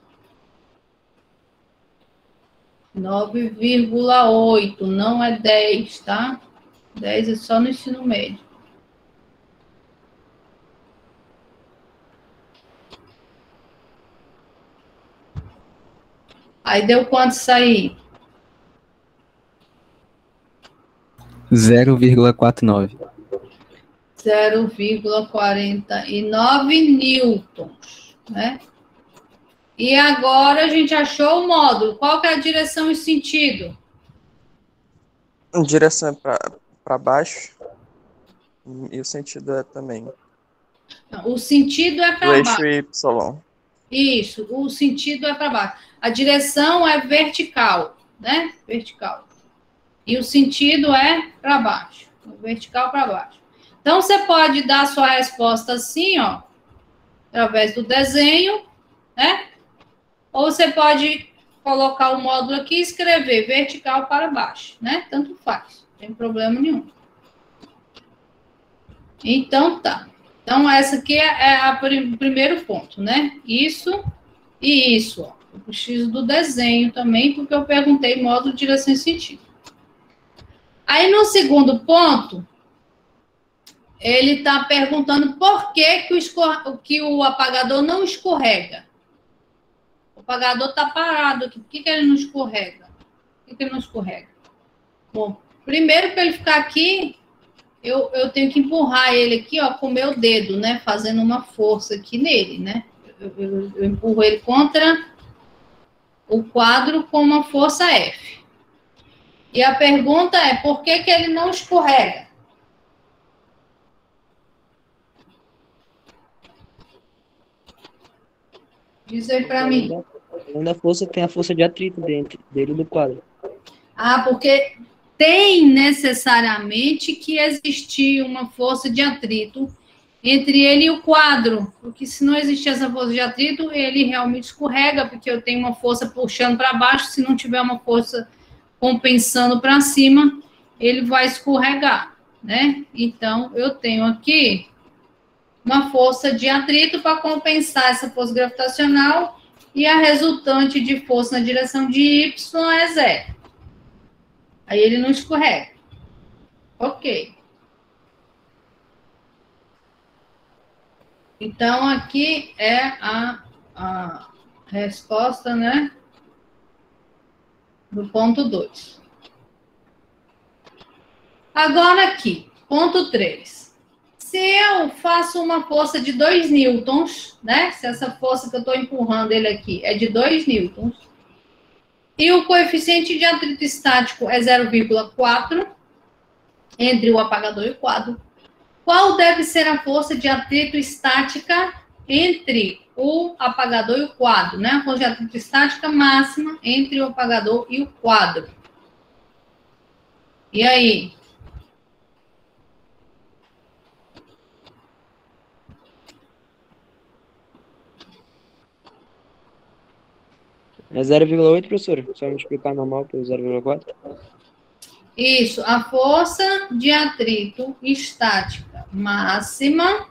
9,8, não é 10, tá? 10 é só no ensino médio. Aí deu quanto isso aí? 0,49. 0,49 newtons, né? E agora a gente achou o módulo. Qual que é a direção e sentido? Em direção é para baixo. E o sentido é também. O sentido é Do para eixo baixo. Y. Isso, o sentido é para baixo. A direção é vertical, né? Vertical. E o sentido é para baixo. Vertical para baixo. Então, você pode dar a sua resposta assim, ó, através do desenho, né? Ou você pode colocar o módulo aqui e escrever vertical para baixo, né? Tanto faz, não tem problema nenhum. Então, tá. Então, essa aqui é o primeiro ponto, né? Isso e isso, ó. Eu preciso do desenho também, porque eu perguntei módulo, direção e sentido. Aí, no segundo ponto, ele está perguntando por que o apagador não escorrega. O apagador está parado aqui. Por que ele não escorrega? Por que ele não escorrega? Bom, primeiro, para ele ficar aqui, eu tenho que empurrar ele aqui, ó, com o meu dedo, né? Fazendo uma força aqui nele, né? Eu empurro ele contra o quadro com uma força F. E a pergunta é, por que ele não escorrega? Diz aí para mim. Além da força, tem a força de atrito dentro dele do quadro. Ah, porque tem necessariamente que existir uma força de atrito entre ele e o quadro, porque se não existir essa força de atrito, ele realmente escorrega, porque eu tenho uma força puxando para baixo, se não tiver uma força compensando para cima, ele vai escorregar, né? Então, eu tenho aqui uma força de atrito para compensar essa força gravitacional e a resultante de força na direção de Y é zero. Aí ele não escorrega. Ok. Então, aqui é a resposta, né? Do ponto 2. Agora aqui, ponto 3. Se eu faço uma força de 2 newtons, né? Se essa força que eu estou empurrando ele aqui é de 2 newtons, e o coeficiente de atrito estático é 0,4 entre o apagador e o quadro, qual deve ser a força de atrito estática entre o apagador e o quadro, né? A força de atrito estática máxima entre o apagador e o quadro. E aí? É 0,8, professor? Só multiplicar normal pelo 0,4? Isso, a força de atrito estática máxima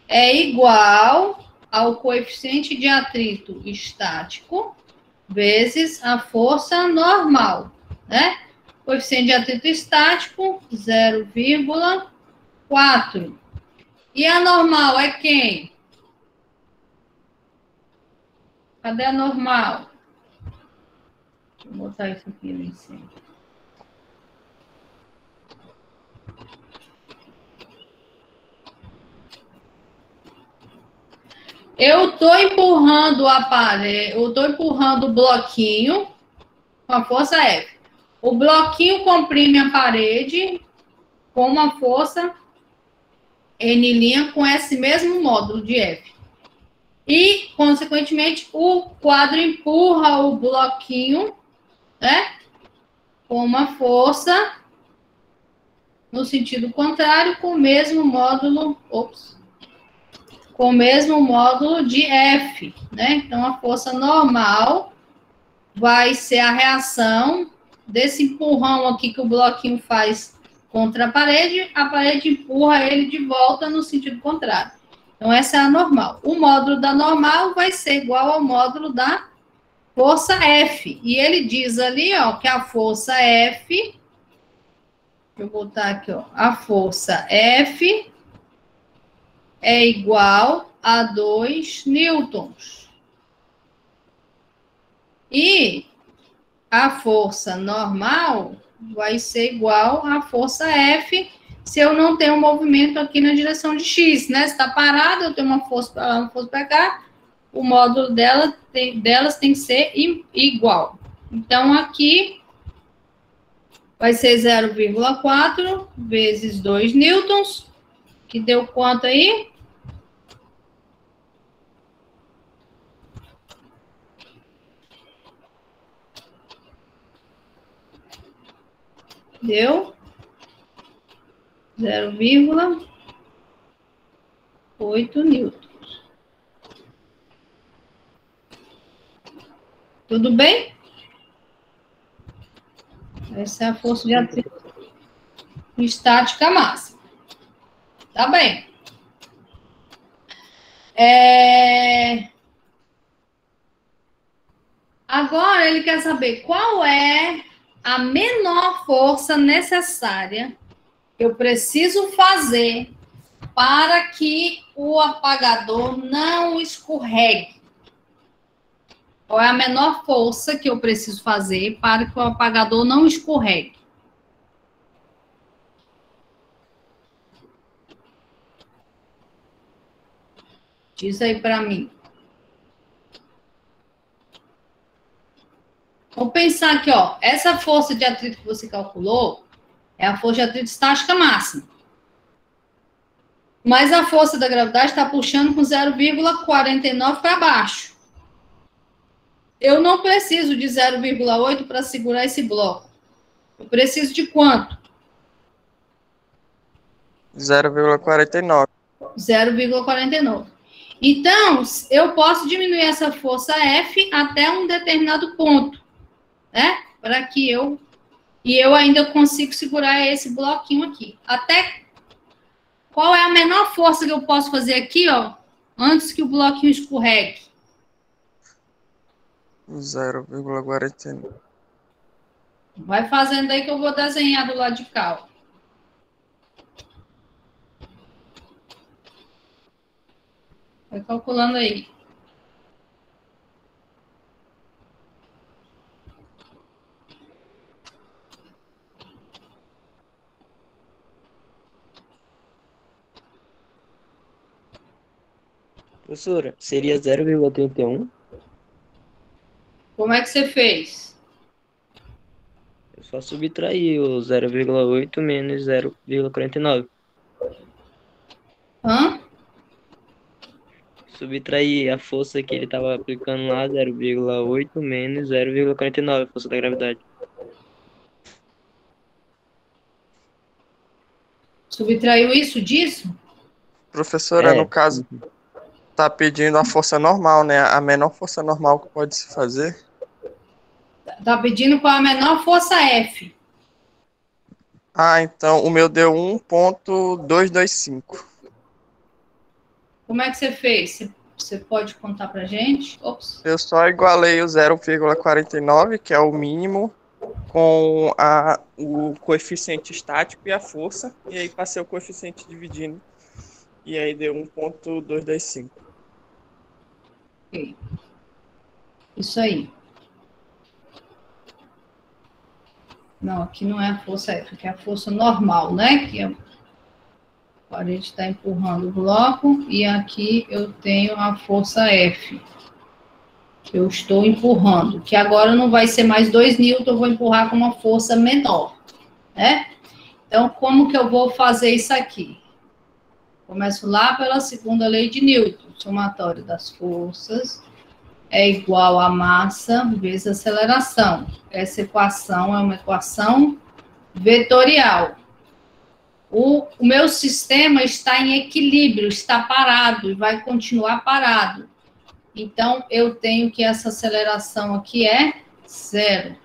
é igual ao coeficiente de atrito estático vezes a força normal, né? Coeficiente de atrito estático, 0,4. E a normal é quem? Cadê a normal? Vou botar isso aqui em cima. Eu estou empurrando o aparelho, eu estou empurrando o bloquinho com a força F. O bloquinho comprime a parede com uma força N' com esse mesmo módulo de F. E, consequentemente, o quadro empurra o bloquinho, né, com uma força no sentido contrário, com o mesmo módulo, com o mesmo módulo de F, né? Então, a força normal vai ser a reação desse empurrão aqui que o bloquinho faz contra a parede empurra ele de volta no sentido contrário. Então, essa é a normal. O módulo da normal vai ser igual ao módulo da força F. E ele diz ali, ó, que a força F, deixa eu botar aqui, ó, a força F é igual a 2 newtons. E a força normal vai ser igual à força F se eu não tenho um movimento aqui na direção de X, né? Se está parado, eu tenho uma força para lá, uma força para cá, o módulo delas tem que ser igual. Então, aqui vai ser 0,4 vezes 2 newtons, que deu quanto aí? Deu 0,8 newtons. Tudo bem? Essa é a força de atrito estática máxima. Tá bem. Agora ele quer saber qual é a menor força necessária que eu preciso fazer para que o apagador não escorregue. Qual é a menor força que eu preciso fazer para que o apagador não escorregue? Diz aí para mim. Vou pensar aqui, ó. Essa força de atrito que você calculou é a força de atrito estática máxima. Mas a força da gravidade está puxando com 0,49 para baixo. Eu não preciso de 0,8 para segurar esse bloco. Eu preciso de quanto? 0,49. 0,49. Então, eu posso diminuir essa força F até um determinado ponto, né? Para que eu ainda consigo segurar esse bloquinho aqui. Até qual é a menor força que eu posso fazer aqui, ó, antes que o bloquinho escorregue? 0,49. Vai fazendo aí que eu vou desenhar do lado de cá, ó. Vai calculando aí. Professora, seria 0,31? Como é que você fez? Eu só subtraí o 0,8 menos 0,49. Hã? Subtrair a força que ele estava aplicando lá, 0,8 menos 0,49, força da gravidade. Subtraiu isso disso? Professora, no caso, tá pedindo a força normal, né? A menor força normal que pode se fazer. Tá pedindo qual a menor força F. Ah, então o meu deu 1,225. Como é que você fez? Você pode contar pra gente? Ops. Eu só igualei o 0,49, que é o mínimo, com o coeficiente estático e a força, e aí passei o coeficiente dividindo, e aí deu 1,225. Ok. Isso aí. Não, aqui não é a força F, aqui é a força normal, né? Que a parede está empurrando o bloco, e aqui eu tenho a força F, que eu estou empurrando, que agora não vai ser mais 2 newton, eu vou empurrar com uma força menor, né? Então, como que eu vou fazer isso aqui? Começo lá pela segunda lei de Newton, somatório das forças é igual a massa vezes aceleração. Essa equação é uma equação vetorial. O meu sistema está em equilíbrio, está parado e vai continuar parado. Então, eu tenho que essa aceleração aqui é 0.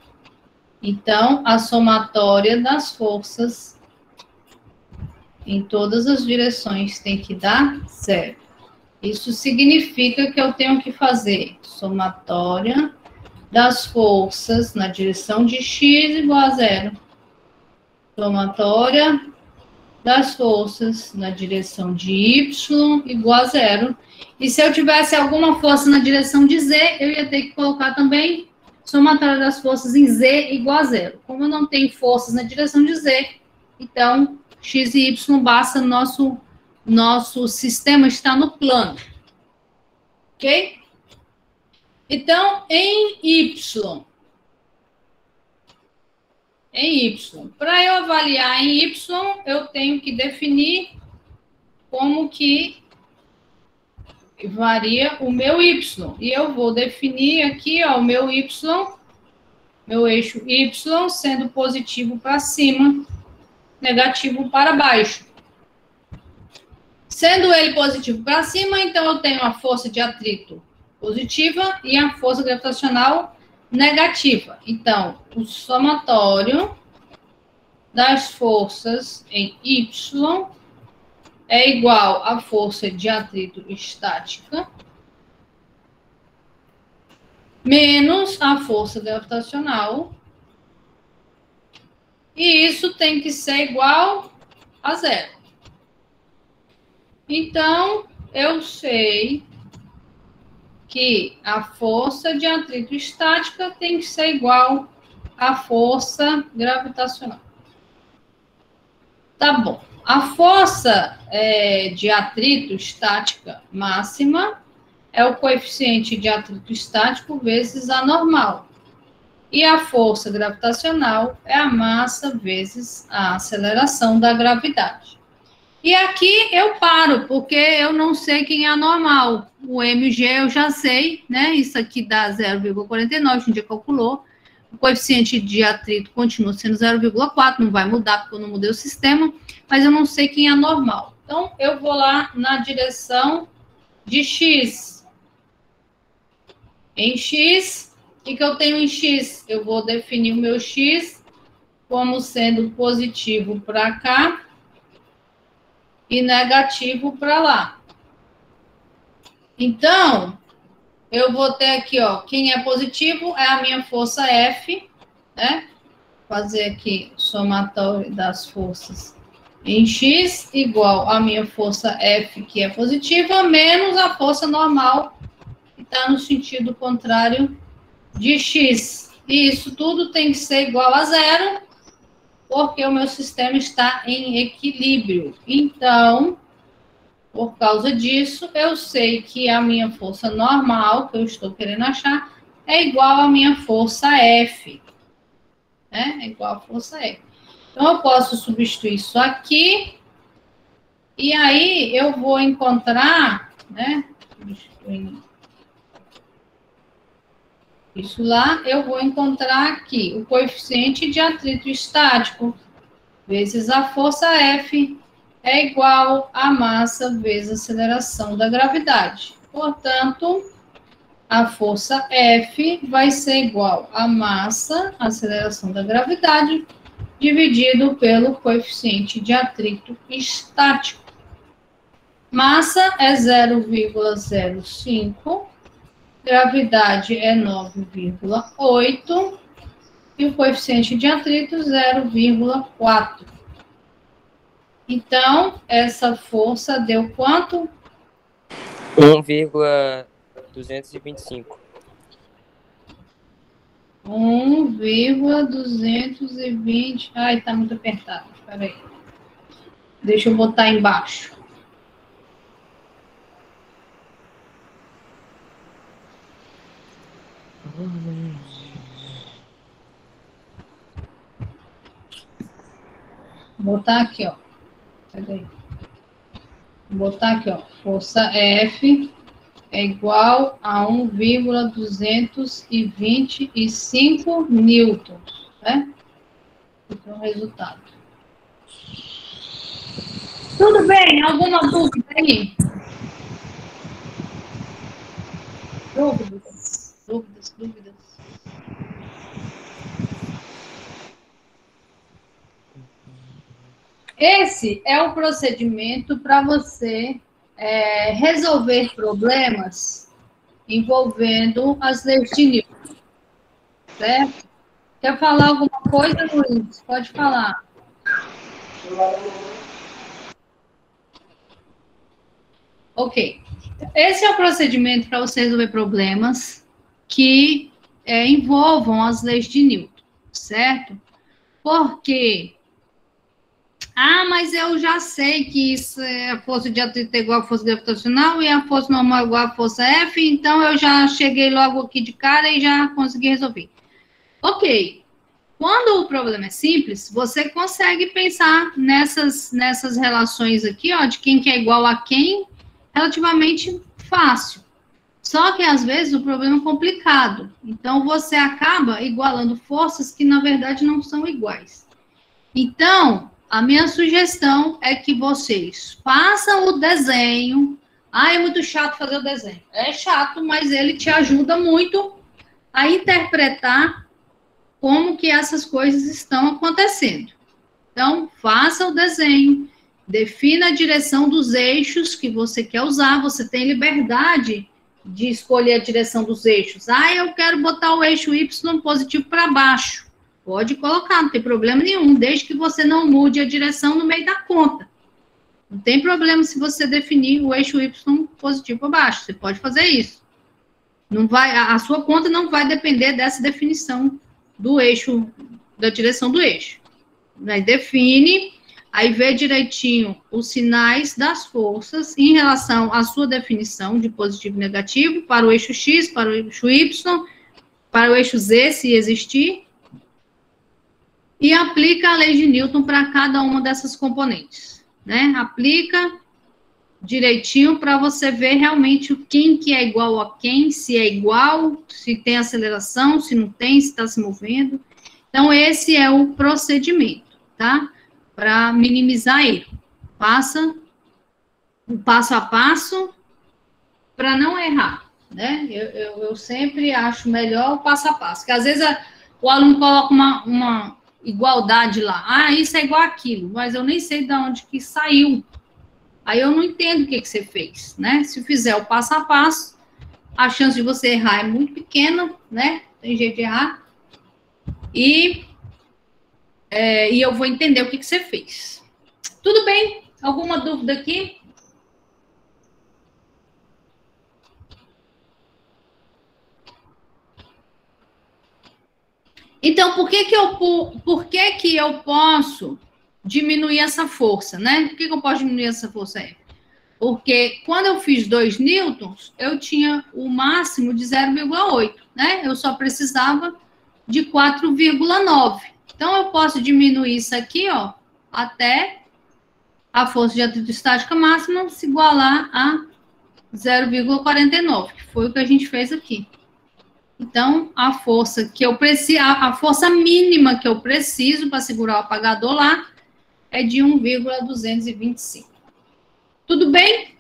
Então, a somatória das forças em todas as direções tem que dar 0. Isso significa que eu tenho que fazer somatória das forças na direção de x igual a 0. Somatória das forças na direção de y igual a 0. E se eu tivesse alguma força na direção de z, eu ia ter que colocar também somatória das forças em z igual a 0. Como eu não tenho forças na direção de z, então x e y basta, nosso sistema está no plano. Ok? Então, em y, para eu avaliar em y, eu tenho que definir como que varia o meu y. E eu vou definir aqui, ó, o meu y, meu eixo y, sendo positivo para cima, negativo para baixo. Sendo ele positivo para cima, então eu tenho a força de atrito positiva e a força gravitacional negativa. Então, o somatório das forças em y é igual à força de atrito estática menos a força gravitacional. E isso tem que ser igual a 0. Então, eu sei que a força de atrito estática tem que ser igual à força gravitacional. Tá bom. A força de atrito estática máxima é o coeficiente de atrito estático vezes a normal. E a força gravitacional é a massa vezes a aceleração da gravidade. E aqui eu paro, porque eu não sei quem é a normal. O mg eu já sei, né? Isso aqui dá 0,49, a gente já calculou. O coeficiente de atrito continua sendo 0,4, não vai mudar porque eu não mudei o sistema, mas eu não sei quem é a normal. Então, eu vou lá na direção de x. Em x, o que eu tenho em x? Eu vou definir o meu x como sendo positivo para cá e negativo para lá. Então, eu vou ter aqui, ó, quem é positivo é a minha força F, né? Fazer aqui somatório das forças em x igual a minha força F, que é positiva, menos a força normal, que está no sentido contrário de x. E isso tudo tem que ser igual a 0, porque o meu sistema está em equilíbrio. Então, por causa disso, eu sei que a minha força normal, que eu estou querendo achar, é igual à minha força F. Né? É igual à força F. Então, eu posso substituir isso aqui. E aí, eu vou encontrar, né? Substituindo isso lá, eu vou encontrar aqui o coeficiente de atrito estático vezes a força F é igual a massa vezes a aceleração da gravidade. Portanto, a força F vai ser igual a massa, a aceleração da gravidade, dividido pelo coeficiente de atrito estático. Massa é 0,05, gravidade é 9,8 e o coeficiente de atrito 0,4. Então, essa força deu quanto? 1,225. 1,220. Ai, tá muito apertado. Espera aí. Deixa eu botar embaixo. Vou botar aqui, ó. Peraí. Vou botar aqui, ó. Força F é igual a 1,225 newtons, né? Esse é o resultado. Tudo bem? Alguma dúvida aí? Dúvidas. Esse é o procedimento para você resolver problemas envolvendo as leis de Newton, certo? Quer falar alguma coisa, Luiz? Pode falar. Ok. Esse é o procedimento para você resolver problemas que envolvam as leis de Newton, certo? Porque, mas eu já sei que isso é a força de atrito igual à força gravitacional e a força normal igual à força F, então eu já cheguei logo aqui de cara e já consegui resolver. Ok. Quando o problema é simples, você consegue pensar nessas relações aqui, ó, de quem que é igual a quem, relativamente fácil. Só que, às vezes, o problema é complicado. Então, você acaba igualando forças que, na verdade, não são iguais. Então, a minha sugestão é que vocês façam o desenho. É muito chato fazer o desenho. É chato, mas ele te ajuda muito a interpretar como que essas coisas estão acontecendo. Então, faça o desenho, defina a direção dos eixos que você quer usar, você tem liberdade de escolher a direção dos eixos. Eu quero botar o eixo Y positivo para baixo. Pode colocar, não tem problema nenhum, desde que você não mude a direção no meio da conta. Não tem problema se você definir o eixo Y positivo para baixo, você pode fazer isso. Não vai, a sua conta não vai depender dessa definição do eixo, da direção do eixo. Aí define, aí vê direitinho os sinais das forças em relação à sua definição de positivo e negativo para o eixo X, para o eixo Y, para o eixo Z, se existir, e aplica a lei de Newton para cada uma dessas componentes, né? Aplica direitinho para você ver realmente quem que é igual a quem, se é igual, se tem aceleração, se não tem, se está se movendo. Então, esse é o procedimento, tá? Para minimizar erro. Passa o passo a passo para não errar, né? Eu sempre acho melhor o passo a passo, porque às vezes o aluno coloca uma igualdade lá. Isso é igual àquilo, mas eu nem sei de onde que saiu. Aí eu não entendo o que você fez, né? Se fizer o passo a passo, a chance de você errar é muito pequena, né? Tem jeito de errar. E eu vou entender o que você fez. Tudo bem? Alguma dúvida aqui? Então, por que que eu posso diminuir essa força, né? Por que eu posso diminuir essa força aí? Porque quando eu fiz 2 newtons, eu tinha o máximo de 0,8, né? Eu só precisava de 4,9. Então, eu posso diminuir isso aqui, ó, até a força de atrito estática máxima se igualar a 0,49, que foi o que a gente fez aqui. Então, a força que eu preciso, a força mínima que eu preciso para segurar o apagador lá é de 1,225. Tudo bem?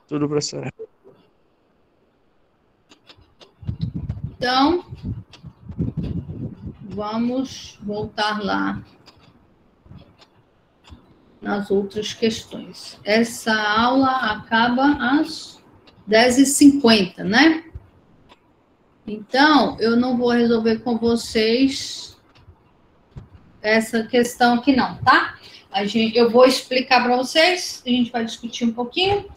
Tudo, professora. Então, vamos voltar lá nas outras questões. Essa aula acaba às 10h50, né? Então, eu não vou resolver com vocês essa questão aqui não, tá? Eu vou explicar para vocês, a gente vai discutir um pouquinho,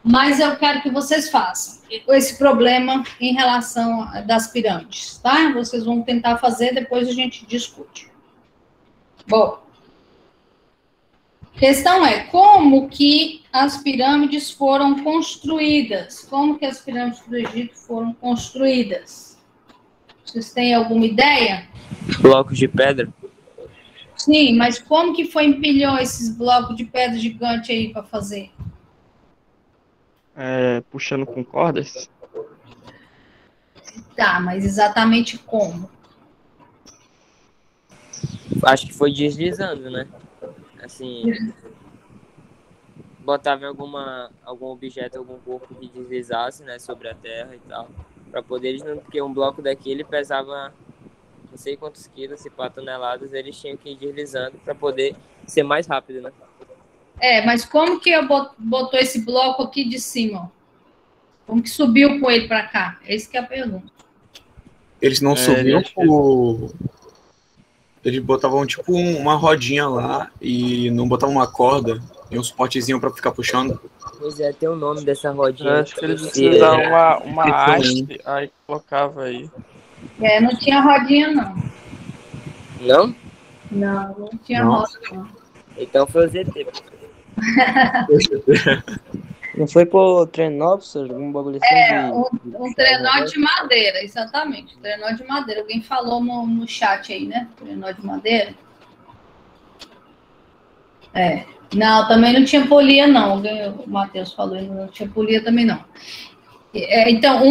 mas eu quero que vocês façam esse problema em relação das pirâmides, tá? Vocês vão tentar fazer, depois a gente discute. Bom, a questão é como que as pirâmides foram construídas? Como que as pirâmides do Egito foram construídas? Vocês têm alguma ideia? Blocos de pedra. Sim, mas como que foi empilhou esses blocos de pedra gigante aí para fazer? Puxando com cordas? Tá, mas exatamente como? acho que foi deslizando, né? Assim, botava em algum objeto, algum corpo que deslizasse, né, sobre a terra e tal, para poder eles não, porque um bloco daquele pesava não sei quantos quilos, se 4 toneladas, eles tinham que ir deslizando para poder ser mais rápido, né? Mas como que eu botou esse bloco aqui de cima? Como que subiu com ele para cá? Essa que é a pergunta. Eles não subiam Eles botavam tipo uma rodinha lá e não botavam uma corda e um suportezinho pra ficar puxando. Pois é, tem o nome dessa rodinha. Eu acho que eles utilizavam uma haste, aí colocava aí. Não tinha rodinha, não. Não? Não tinha roda, não. Então foi o ZT. Não foi pro trenó, professor? Um bagulho assim um trenó de madeira, exatamente. Trenó de madeira. Alguém falou no chat aí, né? Trenó de madeira. Não, também não tinha polia, não. O Matheus falou que não tinha polia também, não. Então,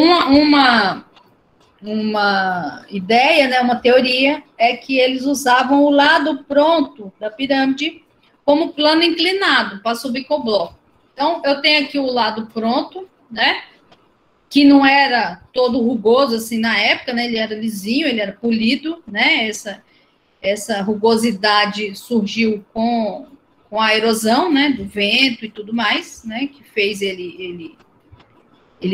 uma ideia, né, uma teoria, é que eles usavam o lado pronto da pirâmide como plano inclinado para subir com o bloco. Então, eu tenho aqui o lado pronto, né? Que não era todo rugoso, assim, na época, né? Ele era lisinho, ele era polido, né? Essa rugosidade surgiu com a erosão, né? Do vento e tudo mais, né? Que fez ele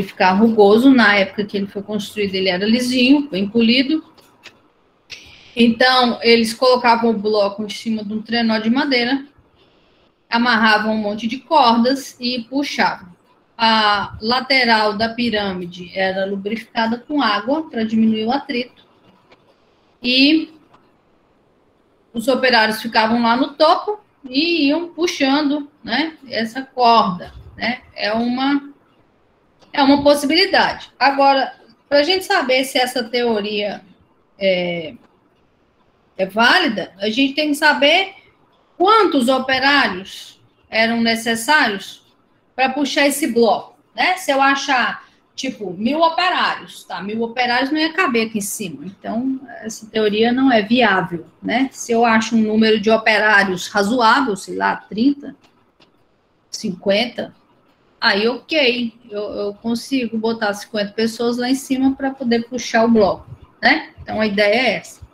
ficar rugoso. Na época que ele foi construído, ele era lisinho, bem polido. Então, eles colocavam o bloco em cima de um trenó de madeira, amarravam um monte de cordas e puxavam. A lateral da pirâmide era lubrificada com água para diminuir o atrito. E os operários ficavam lá no topo e iam puxando, né, essa corda, né? É uma possibilidade. Agora, para a gente saber se essa teoria é válida, a gente tem que saber quantos operários eram necessários para puxar esse bloco, né? Se eu achar, tipo, 1.000 operários, tá? 1.000 operários não ia caber aqui em cima. Então, essa teoria não é viável, né? Se eu acho um número de operários razoável, sei lá, 30, 50, aí ok, eu consigo botar 50 pessoas lá em cima para poder puxar o bloco, né? Então, a ideia é essa.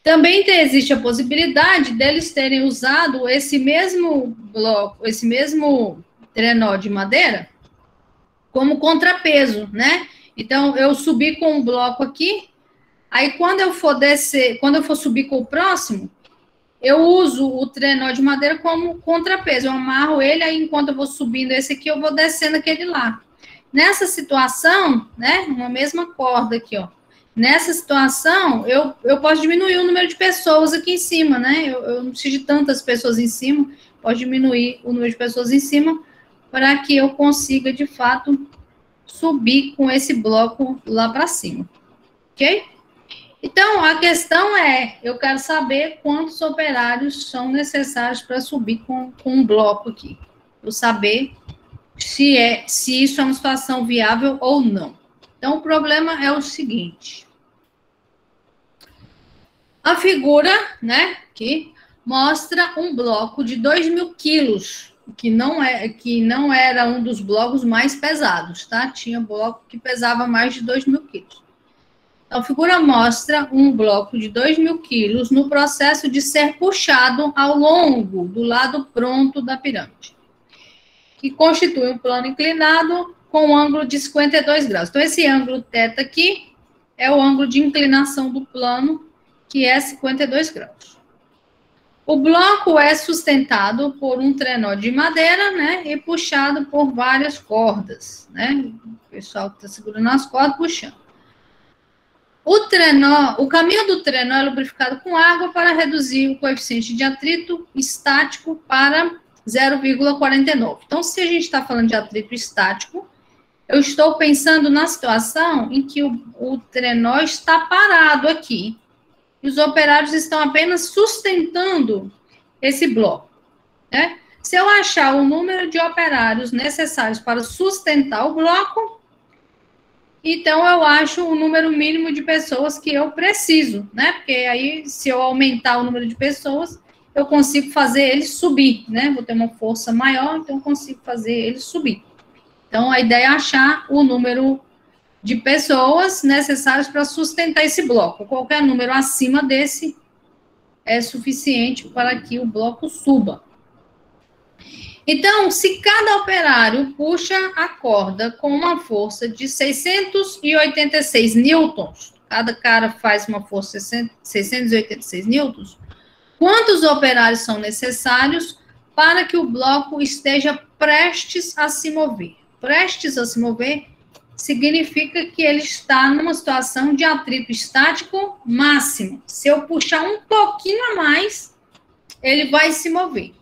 Também existe a possibilidade deles terem usado esse mesmo bloco, esse mesmo trenó de madeira como contrapeso, né? Então, eu subi com um bloco aqui, aí quando eu for descer, quando eu for subir com o próximo, eu uso o trenó de madeira como contrapeso. Eu amarro ele, aí enquanto eu vou subindo esse aqui, eu vou descendo aquele lá. Nessa situação, né, uma mesma corda aqui, ó. Nessa situação, eu posso diminuir o número de pessoas aqui em cima, né? Eu não preciso de tantas pessoas em cima, posso diminuir o número de pessoas em cima para que eu consiga, de fato, subir com esse bloco lá para cima, ok? Então, a questão é, eu quero saber quantos operários são necessários para subir com um bloco aqui. Eu saber se isso é uma situação viável ou não. Então, o problema é o seguinte. A figura, né, que mostra um bloco de 2.000 quilos, que não era um dos blocos mais pesados, tá? Tinha bloco que pesava mais de 2.000 quilos. Então, a figura mostra um bloco de 2.000 quilos no processo de ser puxado ao longo do lado pronto da pirâmide, que constitui um plano inclinado com um ângulo de 52 graus. Então, esse ângulo θ aqui é o ângulo de inclinação do plano, que é 52 graus. O bloco é sustentado por um trenó de madeira, né, e puxado por várias cordas, né? O pessoal está segurando as cordas, puxando. O caminho do trenó é lubrificado com água para reduzir o coeficiente de atrito estático para 0,49. Então, se a gente está falando de atrito estático, eu estou pensando na situação em que o trenó está parado aqui e os operários estão apenas sustentando esse bloco, né? Se eu achar o número de operários necessários para sustentar o bloco, então eu acho o número mínimo de pessoas que eu preciso, né? Porque aí, se eu aumentar o número de pessoas, eu consigo fazer ele subir, né? Vou ter uma força maior, então eu consigo fazer ele subir. Então, a ideia é achar o número de pessoas necessárias para sustentar esse bloco. Qualquer número acima desse é suficiente para que o bloco suba. Então, se cada operário puxa a corda com uma força de 686 newtons, cada cara faz uma força de 686 newtons, quantos operários são necessários para que o bloco esteja prestes a se mover? Prestes a se mover significa que ele está numa situação de atrito estático máximo. Se eu puxar um pouquinho a mais, ele vai se mover.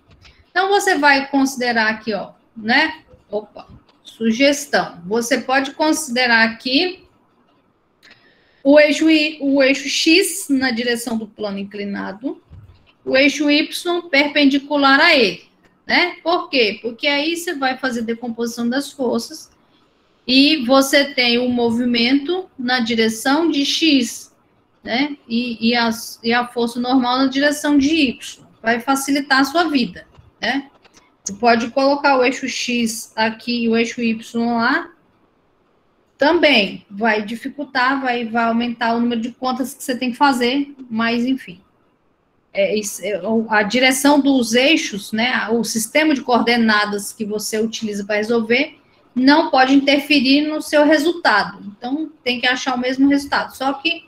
Então, você vai considerar aqui, ó, né? Opa, sugestão. Você pode considerar aqui o eixo X na direção do plano inclinado, o eixo Y perpendicular a ele, né? Por quê? Porque aí você vai fazer decomposição das forças e você tem o movimento na direção de X, né? E a força normal na direção de Y. Vai facilitar a sua vida, né? Você pode colocar o eixo X aqui e o eixo Y lá. Também vai dificultar, vai aumentar o número de contas que você tem que fazer, mas enfim. A direção dos eixos, né? O sistema de coordenadas que você utiliza para resolver não pode interferir no seu resultado. Então, tem que achar o mesmo resultado. Só que,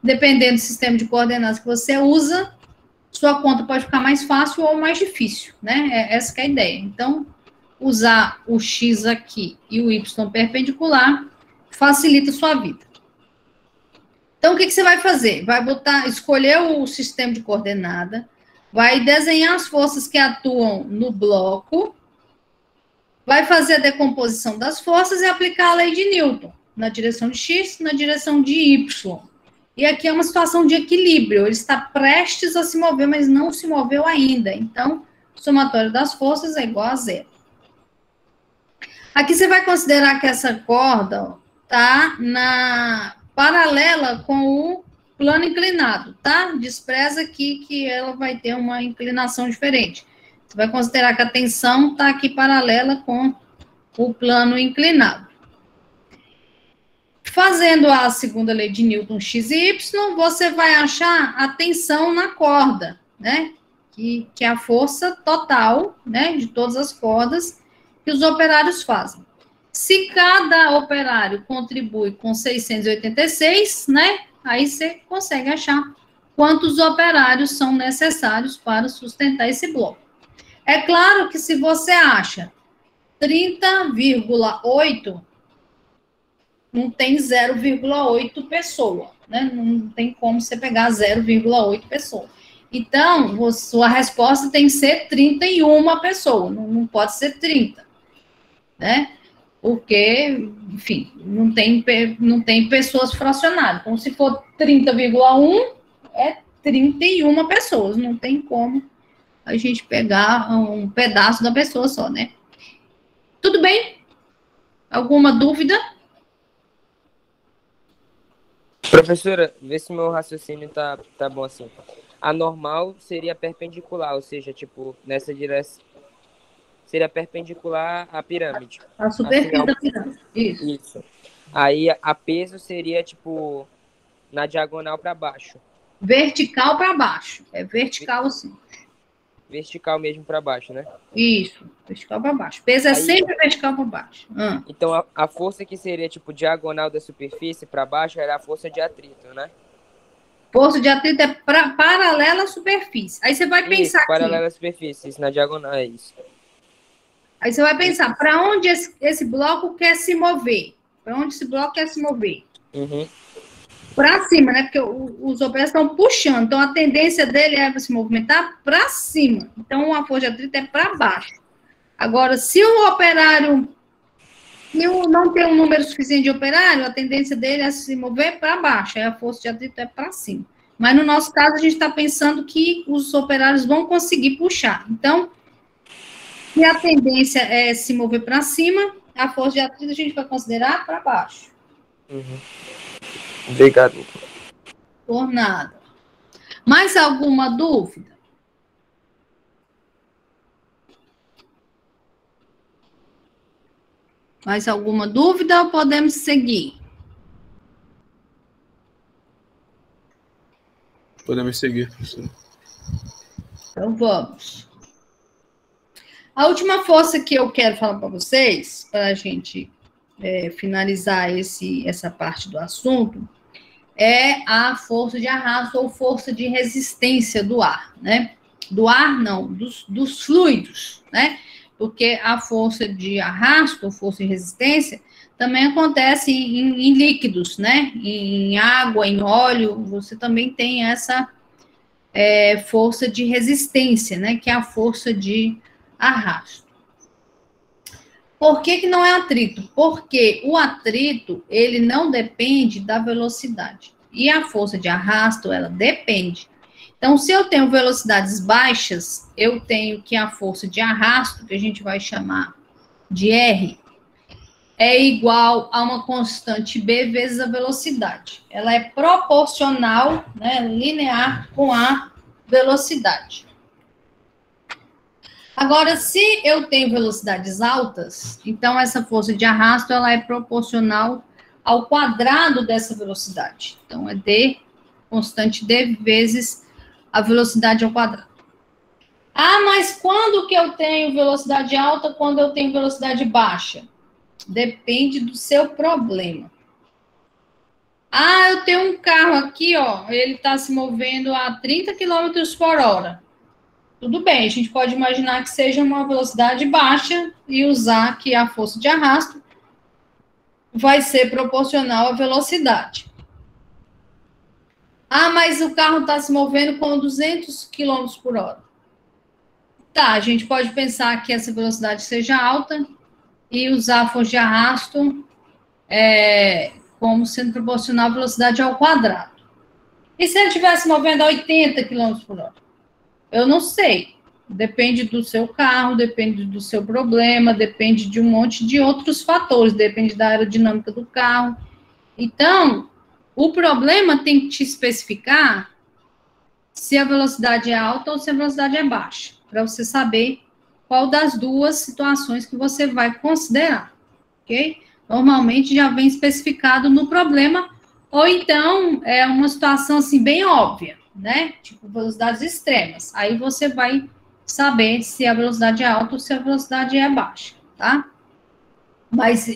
dependendo do sistema de coordenadas que você usa, sua conta pode ficar mais fácil ou mais difícil, né? Essa que é a ideia. Então, usar o X aqui e o Y perpendicular facilita a sua vida. Então, o que você vai fazer? Vai escolher o sistema de coordenada, vai desenhar as forças que atuam no bloco, vai fazer a decomposição das forças e aplicar a lei de Newton, na direção de X, na direção de Y. E aqui é uma situação de equilíbrio, ele está prestes a se mover, mas não se moveu ainda. Então, o somatório das forças é igual a zero. Aqui você vai considerar que essa corda está paralela com o plano inclinado, tá? Despreza aqui que ela vai ter uma inclinação diferente. Você vai considerar que a tensão está aqui paralela com o plano inclinado. Fazendo a segunda lei de Newton x e y, você vai achar a tensão na corda, né? Que é a força total, né, de todas as cordas que os operários fazem. Se cada operário contribui com 686, né, aí você consegue achar quantos operários são necessários para sustentar esse bloco. É claro que se você acha 30,8, não tem 0,8 pessoa, né? Não tem como você pegar 0,8 pessoa. Então, sua resposta tem que ser 31 pessoas, não pode ser 30, né? Porque, enfim, não tem pessoas fracionadas. Então, se for 30,1, é 31 pessoas, não tem como a gente pegar um pedaço da pessoa só, né? Tudo bem? Alguma dúvida? Professora, vê se meu raciocínio tá bom assim. A normal seria perpendicular, ou seja, tipo, nessa direção. Seria perpendicular à pirâmide. A superfície da pirâmide. Isso. Aí a peso seria, tipo, na diagonal para baixo. Vertical para baixo. É vertical assim. Vertical mesmo para baixo, né? Isso, vertical para baixo. Peso é sempre vertical para baixo. Então, a força que seria, tipo, diagonal da superfície para baixo era a força de atrito, né? Força de atrito é paralela à superfície. Aí você vai pensar aqui. Paralela à superfície, isso na diagonal é isso. Aí você vai pensar, para onde esse bloco quer se mover? Para onde esse bloco quer se mover? Uhum. Para cima, né? Porque os operários estão puxando. Então, a tendência dele é se movimentar para cima. Então, a força de atrito é para baixo. Agora, se o operário não tem um número suficiente de operário, a tendência dele é se mover para baixo. Aí a força de atrito é para cima. Mas, no nosso caso, a gente está pensando que os operários vão conseguir puxar. Então, se a tendência é se mover para cima, a força de atrito a gente vai considerar para baixo. Obrigado. Por nada. Mais alguma dúvida? Mais alguma dúvida ou podemos seguir? Podemos seguir, professor. Então, vamos. A última força que eu quero falar para vocês, para a gente finalizar essa parte do assunto, é a força de arrasto ou força de resistência do ar, né? Do ar, não, dos fluidos, né? Porque a força de arrasto, ou força de resistência, também acontece em líquidos, né? Em água, em óleo, você também tem essa força de resistência, né? Que é a força de arrasto. Por que não é atrito? Porque o atrito, ele não depende da velocidade. E a força de arrasto, ela depende. Então, se eu tenho velocidades baixas, eu tenho que a força de arrasto, que a gente vai chamar de R, é igual a uma constante B vezes a velocidade. Ela é proporcional, né, linear com a velocidade. Agora, se eu tenho velocidades altas, então essa força de arrasto ela é proporcional ao quadrado dessa velocidade. Então, é D, constante D vezes a velocidade ao quadrado. Ah, mas quando que eu tenho velocidade alta, quando eu tenho velocidade baixa? Depende do seu problema. Ah, eu tenho um carro aqui, ó, ele está se movendo a 30 km por hora. Tudo bem, a gente pode imaginar que seja uma velocidade baixa e usar que a força de arrasto vai ser proporcional à velocidade. Ah, mas o carro está se movendo com 200 km por hora. Tá, a gente pode pensar que essa velocidade seja alta e usar a força de arrasto como sendo proporcional à velocidade ao quadrado. E se ele estivesse movendo a 80 km por hora? Eu não sei. Depende do seu carro, depende do seu problema, depende de um monte de outros fatores, depende da aerodinâmica do carro. Então, o problema tem que te especificar se a velocidade é alta ou se a velocidade é baixa, para você saber qual das duas situações que você vai considerar, ok? Normalmente já vem especificado no problema, ou então é uma situação assim bem óbvia, né? Tipo velocidades extremas. Aí você vai saber se a velocidade é alta ou se a velocidade é baixa, tá? Mas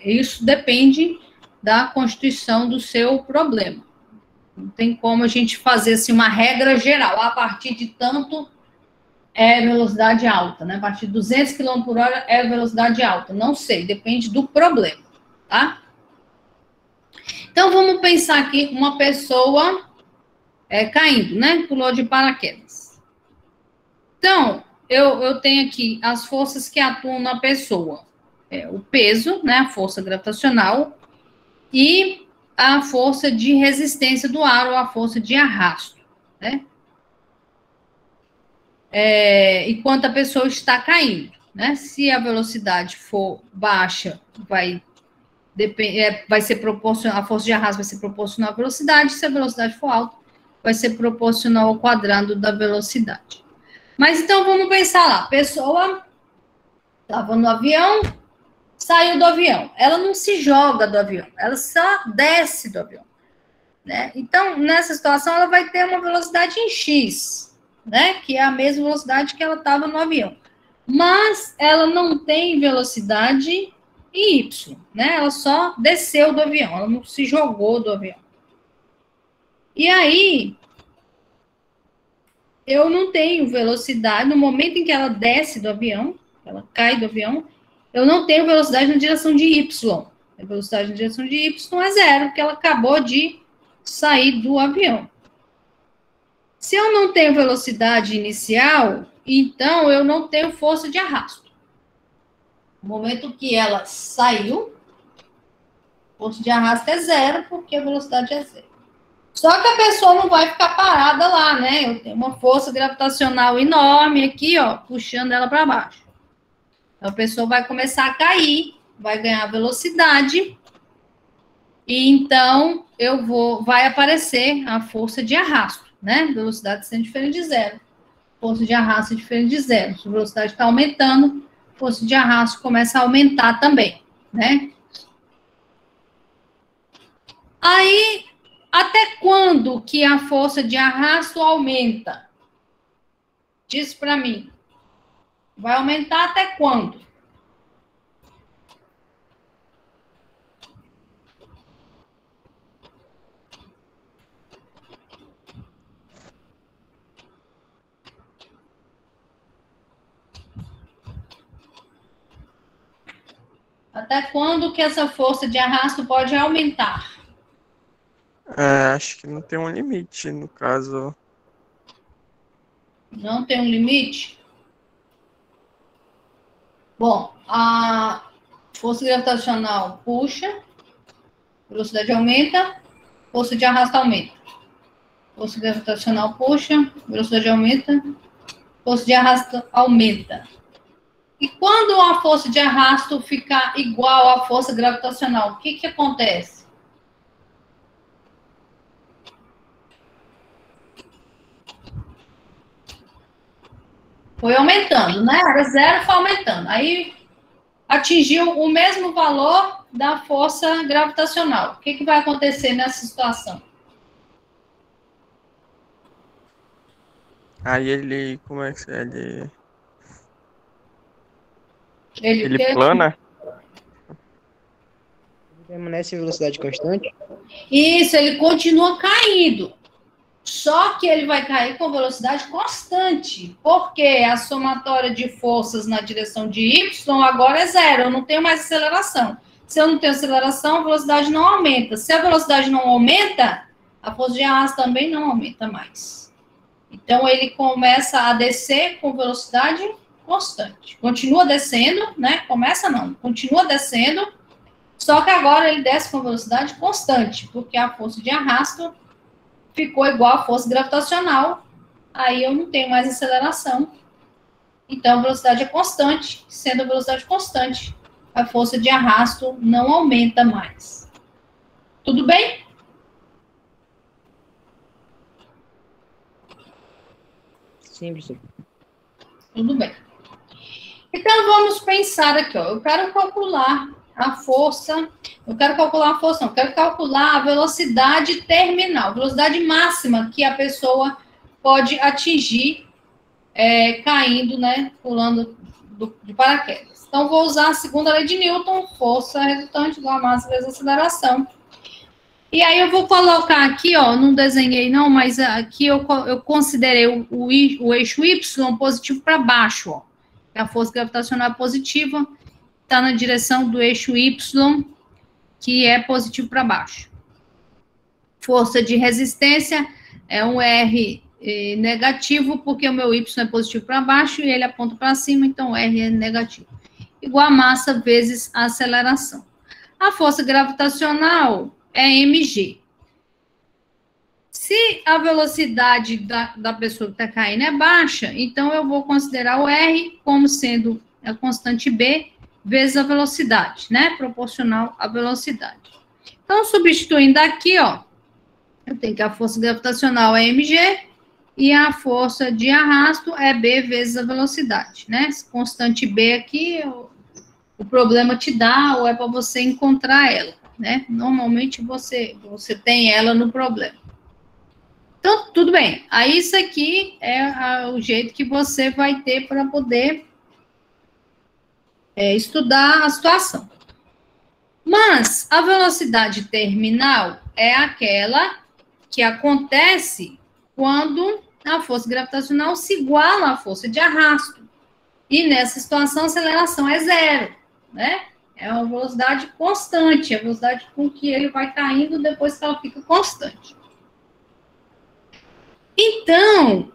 isso depende da constituição do seu problema. Não tem como a gente fazer assim uma regra geral. A partir de tanto é velocidade alta, né? A partir de 200 km por hora é velocidade alta. Não sei, depende do problema, tá? Então, vamos pensar aqui uma pessoa caindo, né? Pulou de paraquedas. Então, eu tenho aqui as forças que atuam na pessoa. O peso, né? A força gravitacional e a força de resistência do ar ou a força de arrasto, né? Enquanto a pessoa está caindo, né? Se a velocidade for baixa, vai ser proporcional, a força de arrasto vai ser proporcional à velocidade, se a velocidade for alta, vai ser proporcional ao quadrado da velocidade. Mas então vamos pensar lá, a pessoa estava no avião, saiu do avião, ela não se joga do avião, ela só desce do avião, né? Então, nessa situação, ela vai ter uma velocidade em X, né? Que é a mesma velocidade que ela estava no avião. Mas ela não tem velocidade em Y, né? Ela só desceu do avião, ela não se jogou do avião. E aí, eu não tenho velocidade, no momento em que ela desce do avião, ela cai do avião, eu não tenho velocidade na direção de Y. A velocidade na direção de Y é zero, porque ela acabou de sair do avião. Se eu não tenho velocidade inicial, então eu não tenho força de arrasto. No momento que ela saiu, força de arrasto é zero, porque a velocidade é zero. Só que a pessoa não vai ficar parada lá, né? Eu tenho uma força gravitacional enorme aqui, ó, puxando ela para baixo. Então, a pessoa vai começar a cair, vai ganhar velocidade E então, vai aparecer a força de arrasto, né? Velocidade sendo diferente de zero. Força de arrasto é diferente de zero. Se a velocidade está aumentando, a força de arrasto começa a aumentar também, né? Aí, até quando que a força de arrasto aumenta? Diz para mim. Vai aumentar até quando? Até quando que essa força de arrasto pode aumentar? Acho que não tem um limite, no caso. Não tem um limite? Bom, a força gravitacional puxa, velocidade aumenta, força de arrasto aumenta. Força gravitacional puxa, velocidade aumenta, força de arrasto aumenta. E quando a força de arrasto ficar igual à força gravitacional, o que que acontece? Foi aumentando, né? Era zero, foi aumentando. Aí atingiu o mesmo valor da força gravitacional. O que que vai acontecer nessa situação? Aí ele. Como é que Ele plana? Permanece em velocidade constante? Isso, ele continua caindo. Só que ele vai cair com velocidade constante, porque a somatória de forças na direção de y agora é zero, eu não tenho mais aceleração. Se eu não tenho aceleração, a velocidade não aumenta. Se a velocidade não aumenta, a força de arrasto também não aumenta mais. Então, ele começa a descer com velocidade constante. Continua descendo, né? Começa não, continua descendo, só que agora ele desce com velocidade constante, porque a força de arrasto ficou igual à força gravitacional, aí eu não tenho mais aceleração. Então, a velocidade é constante, sendo a velocidade constante, a força de arrasto não aumenta mais. Tudo bem? Sim, professor. Tudo bem. Então, vamos pensar aqui, ó. Eu quero calcular a força, não, quero calcular a velocidade terminal, velocidade máxima que a pessoa pode atingir caindo, né, pulando de paraquedas. Então, vou usar a segunda lei de Newton, força resultante igual a massa vezes aceleração. E aí eu vou colocar aqui, ó, não desenhei não, mas aqui eu considerei o eixo Y positivo para baixo, ó. A força gravitacional é positiva, está na direção do eixo Y, que é positivo para baixo. Força de resistência é um R negativo, porque o meu Y é positivo para baixo e ele aponta para cima, então o R é negativo. Igual a massa vezes a aceleração. A força gravitacional é mg. Se a velocidade da pessoa que está caindo é baixa, então eu vou considerar o R como sendo a constante B vezes a velocidade, né? Proporcional à velocidade. Então, substituindo aqui, ó, eu tenho que a força gravitacional é mg e a força de arrasto é B vezes a velocidade, né? Esse constante B aqui, o problema te dá ou é para você encontrar ela, né? Normalmente você tem ela no problema. Então, tudo bem. Aí, isso aqui é o jeito que você vai ter para poder estudar a situação. Mas a velocidade terminal é aquela que acontece quando a força gravitacional se iguala à força de arrasto. E nessa situação, a aceleração é zero, né? É uma velocidade constante, a velocidade com que ele vai caindo depois que ela fica constante. Então,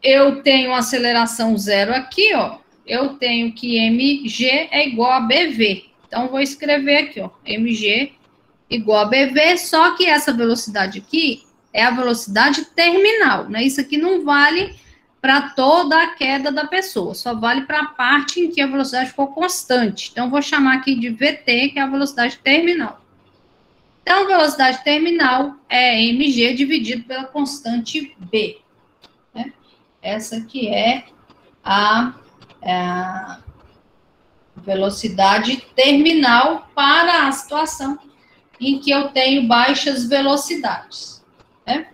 eu tenho aceleração zero aqui, ó. Eu tenho que mg é igual a bv. Então, vou escrever aqui, ó. mg igual a bv, só que essa velocidade aqui é a velocidade terminal, né? Isso aqui não vale para toda a queda da pessoa, só vale para a parte em que a velocidade for constante. Então, vou chamar aqui de VT, que é a velocidade terminal. Então, a velocidade terminal é mg dividido pela constante b. Né? Essa aqui é a velocidade terminal para a situação em que eu tenho baixas velocidades. Né?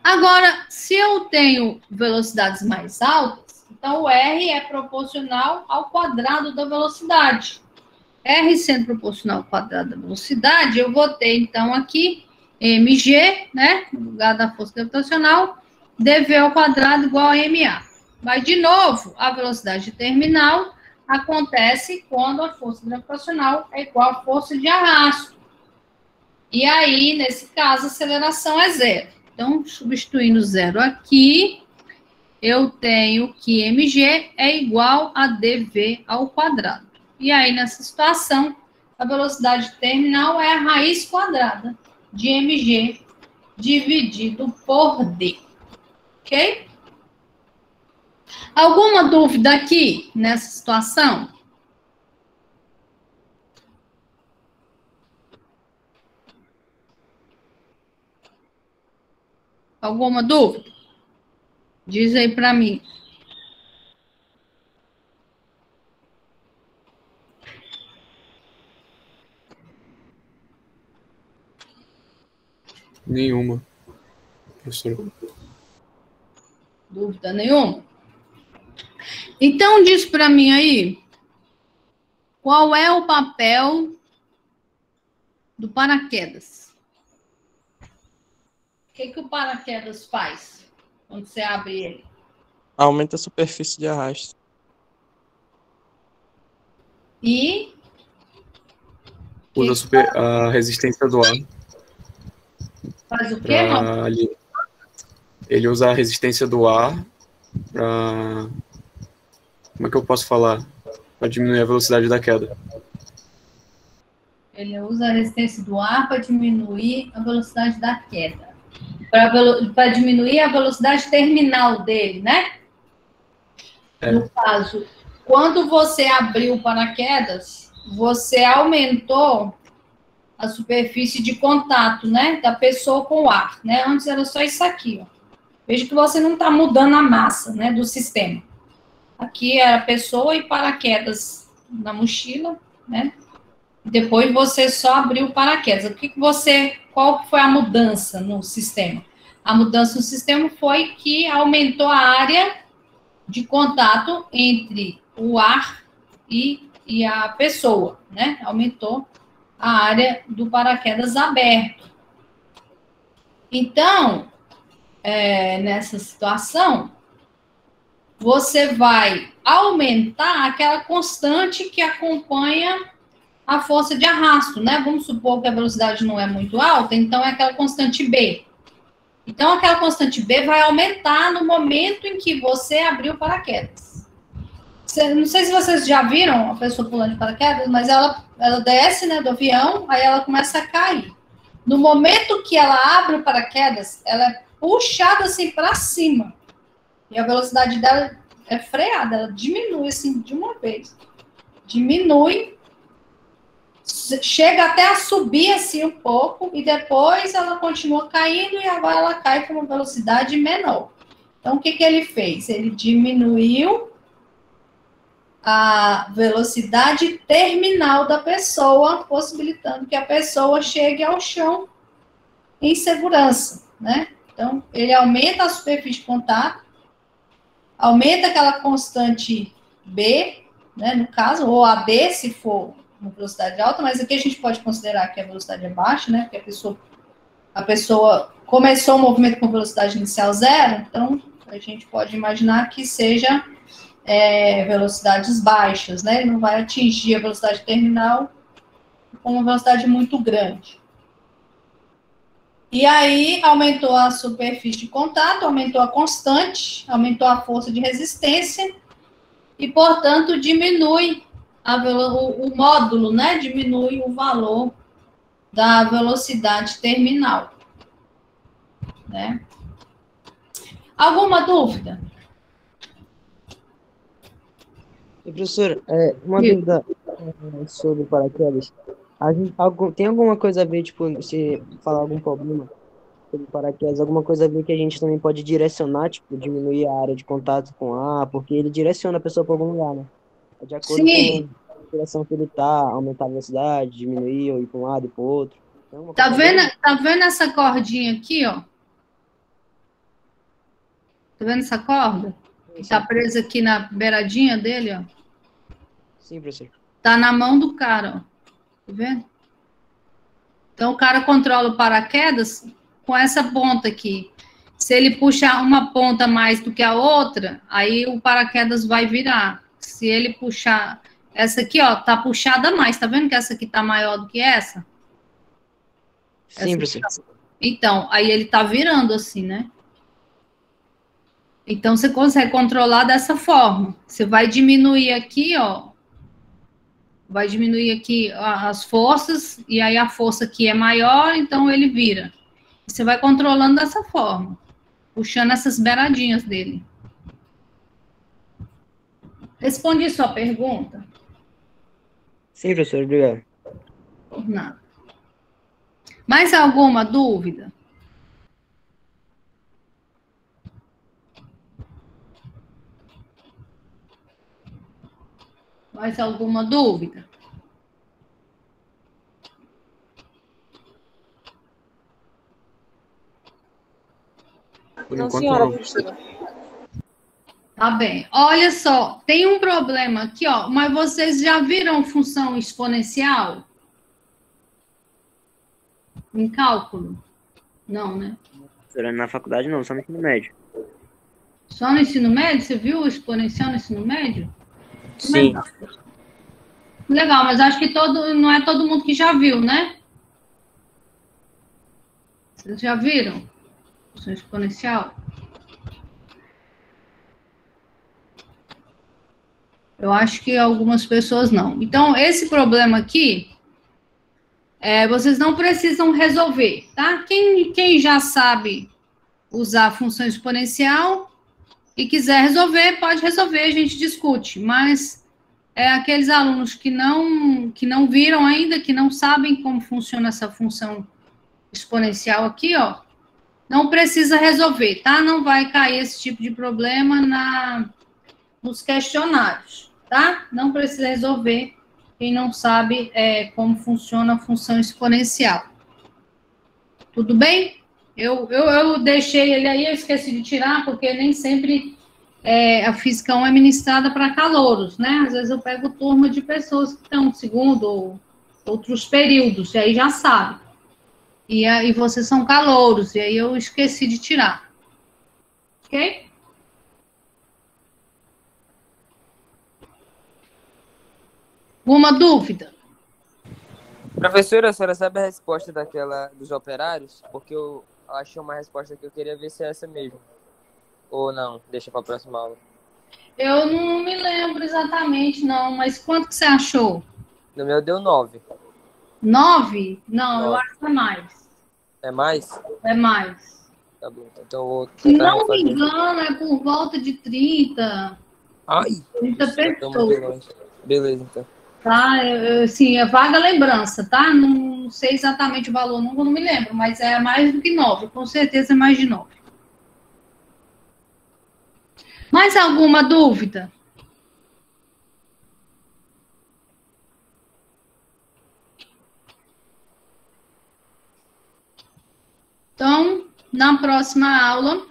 Agora, se eu tenho velocidades mais altas, então o R é proporcional ao quadrado da velocidade. R sendo proporcional ao quadrado da velocidade, eu vou ter, então, aqui mg, né, no lugar da força gravitacional, dv ao quadrado igual a ma. Mas, de novo, a velocidade terminal acontece quando a força gravitacional é igual à força de arrasto. E aí, nesse caso, a aceleração é zero. Então, substituindo zero aqui, eu tenho que mg é igual a dv ao quadrado. E aí, nessa situação, a velocidade terminal é a raiz quadrada de mg dividido por d. Ok? Alguma dúvida aqui nessa situação? Alguma dúvida? Diz aí para mim. Nenhuma, professor. Dúvida nenhuma? Então, diz para mim aí, qual é o papel do paraquedas? O que o paraquedas faz quando você abre ele? Aumenta a superfície de arrasto. E? Usa a resistência do ar. Faz o quê, Raul? Ele usa a resistência do ar para... Como é que eu posso falar? Para diminuir a velocidade da queda. Ele usa a resistência do ar para diminuir a velocidade da queda. Para diminuir a velocidade terminal dele, né? No caso, quando você abriu o paraquedas, você aumentou a superfície de contato, né? Da pessoa com o ar, né? Antes era só isso aqui, ó. Veja que você não está mudando a massa, né? Do sistema. Aqui era a pessoa e paraquedas na mochila, né? Depois você só abriu o paraquedas. Qual foi a mudança no sistema? A mudança no sistema foi que aumentou a área de contato entre o ar e a pessoa, né? Aumentou a área do paraquedas aberto. Então, nessa situação, você vai aumentar aquela constante que acompanha a força de arrasto, né? Vamos supor que a velocidade não é muito alta, então é aquela constante B. Então, aquela constante B vai aumentar no momento em que você abriu o paraquedas. Não sei se vocês já viram a pessoa pulando de paraquedas, mas ela desce, né, do avião, aí ela começa a cair. No momento que ela abre o paraquedas, ela é puxada assim para cima. E a velocidade dela é freada, ela diminui assim de uma vez. Diminui, chega até a subir assim um pouco e depois ela continua caindo e agora ela cai com uma velocidade menor. Então, o que ele fez? Ele diminuiu a velocidade terminal da pessoa, possibilitando que a pessoa chegue ao chão em segurança, né? Então, ele aumenta a superfície de contato, aumenta aquela constante B, né, no caso, ou a D, se for uma velocidade alta, mas aqui a gente pode considerar que a velocidade é baixa, né, porque a pessoa começou o movimento com velocidade inicial zero, então a gente pode imaginar que seja velocidades baixas, né, ele não vai atingir a velocidade terminal com uma velocidade muito grande. E aí, aumentou a superfície de contato, aumentou a constante, aumentou a força de resistência e, portanto, diminui o módulo, né? Diminui o valor da velocidade terminal, né? Alguma dúvida? E, professora, uma dúvida sobre paraquedas. Tem alguma coisa a ver, tipo, se falar algum problema sobre paraquedas, alguma coisa a ver que a gente também pode direcionar, tipo, diminuir a área de contato com o ar, porque ele direciona a pessoa para algum lugar, né? De acordo Sim. com a direção que ele tá, aumentar a velocidade, diminuir, ou ir para um lado e para o outro. Tem alguma Tá coisa a ver? vendo essa cordinha aqui, ó? Tá vendo essa corda? Que tá presa aqui na beiradinha dele, ó. Sim, professor. Tá na mão do cara, ó. Tá vendo? Então, o cara controla o paraquedas com essa ponta aqui. Se ele puxar uma ponta mais do que a outra, aí o paraquedas vai virar. Se ele puxar... Essa aqui, ó, tá puxada mais. Tá vendo que essa aqui tá maior do que essa? Sim, professor. Então, aí ele tá virando assim, né? Então, você consegue controlar dessa forma. Você vai diminuir aqui, ó. Vai diminuir aqui as forças, e aí a força aqui é maior, então ele vira. Você vai controlando dessa forma, puxando essas beiradinhas dele. Respondi sua pergunta? Sim, professor, obrigado. Por nada. Mais alguma dúvida? Mais alguma dúvida? Por Não, enquanto, senhora, não. professora. Tá bem. Olha só, tem um problema aqui, ó. Mas vocês já viram função exponencial? Em cálculo? Não, né? Professora, na faculdade não, só no ensino médio. Só no ensino médio? Você viu o exponencial no ensino médio? Sim. Legal, mas acho que não é todo mundo que já viu, né? Vocês já viram? Função exponencial? Eu acho que algumas pessoas não. Então, esse problema aqui, vocês não precisam resolver, tá? Quem já sabe usar a função exponencial e quiser resolver, pode resolver, a gente discute. Mas aqueles alunos que não viram ainda, que não sabem como funciona essa função exponencial aqui, ó, não precisa resolver, tá? Não vai cair esse tipo de problema nos questionários, tá? Não precisa resolver quem não sabe como funciona a função exponencial. Tudo bem? Eu deixei ele aí, eu esqueci de tirar, porque nem sempre a Física 1 é ministrada para calouros, né? Às vezes eu pego turma de pessoas que estão no segundo ou outros períodos, e aí já sabe. E aí vocês são calouros, e aí eu esqueci de tirar. Ok? Alguma dúvida? Professora, a senhora sabe a resposta daquela dos operários? Porque eu achei uma resposta que eu queria ver se é essa mesmo. Ou não, deixa para a próxima aula. Eu não me lembro exatamente, não, mas quanto que você achou? No meu deu 9. 9? Não, 9. eu acho que é mais. É mais? É mais. Tá bom, então eu vou Se tentar não me refazer. engano, é por volta de 30. Ai! 30 Eu tô muito pessoas. longe. Beleza, então. Tá? Sim, é vaga lembrança, tá? Não sei exatamente o valor, não me lembro, mas é mais do que 9, com certeza é mais de 9. Mais alguma dúvida? Então, na próxima aula,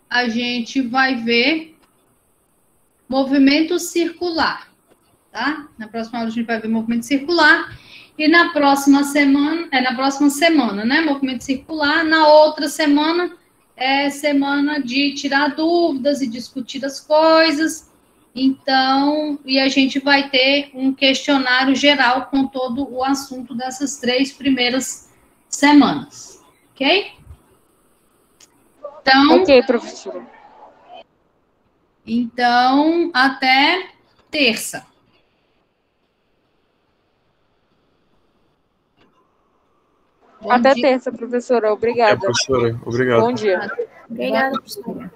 a gente vai ver movimento circular, tá? Na próxima aula a gente vai ver movimento circular. E na próxima semana, né? Movimento circular. Na outra semana, semana de tirar dúvidas e discutir as coisas. Então, e a gente vai ter um questionário geral com todo o assunto dessas 3 primeiras semanas. Ok? Então, Ok, professora. Então, até terça. Até dia. terça, professora. É, Obrigada. professora, obrigado. Bom dia. Obrigada, professora.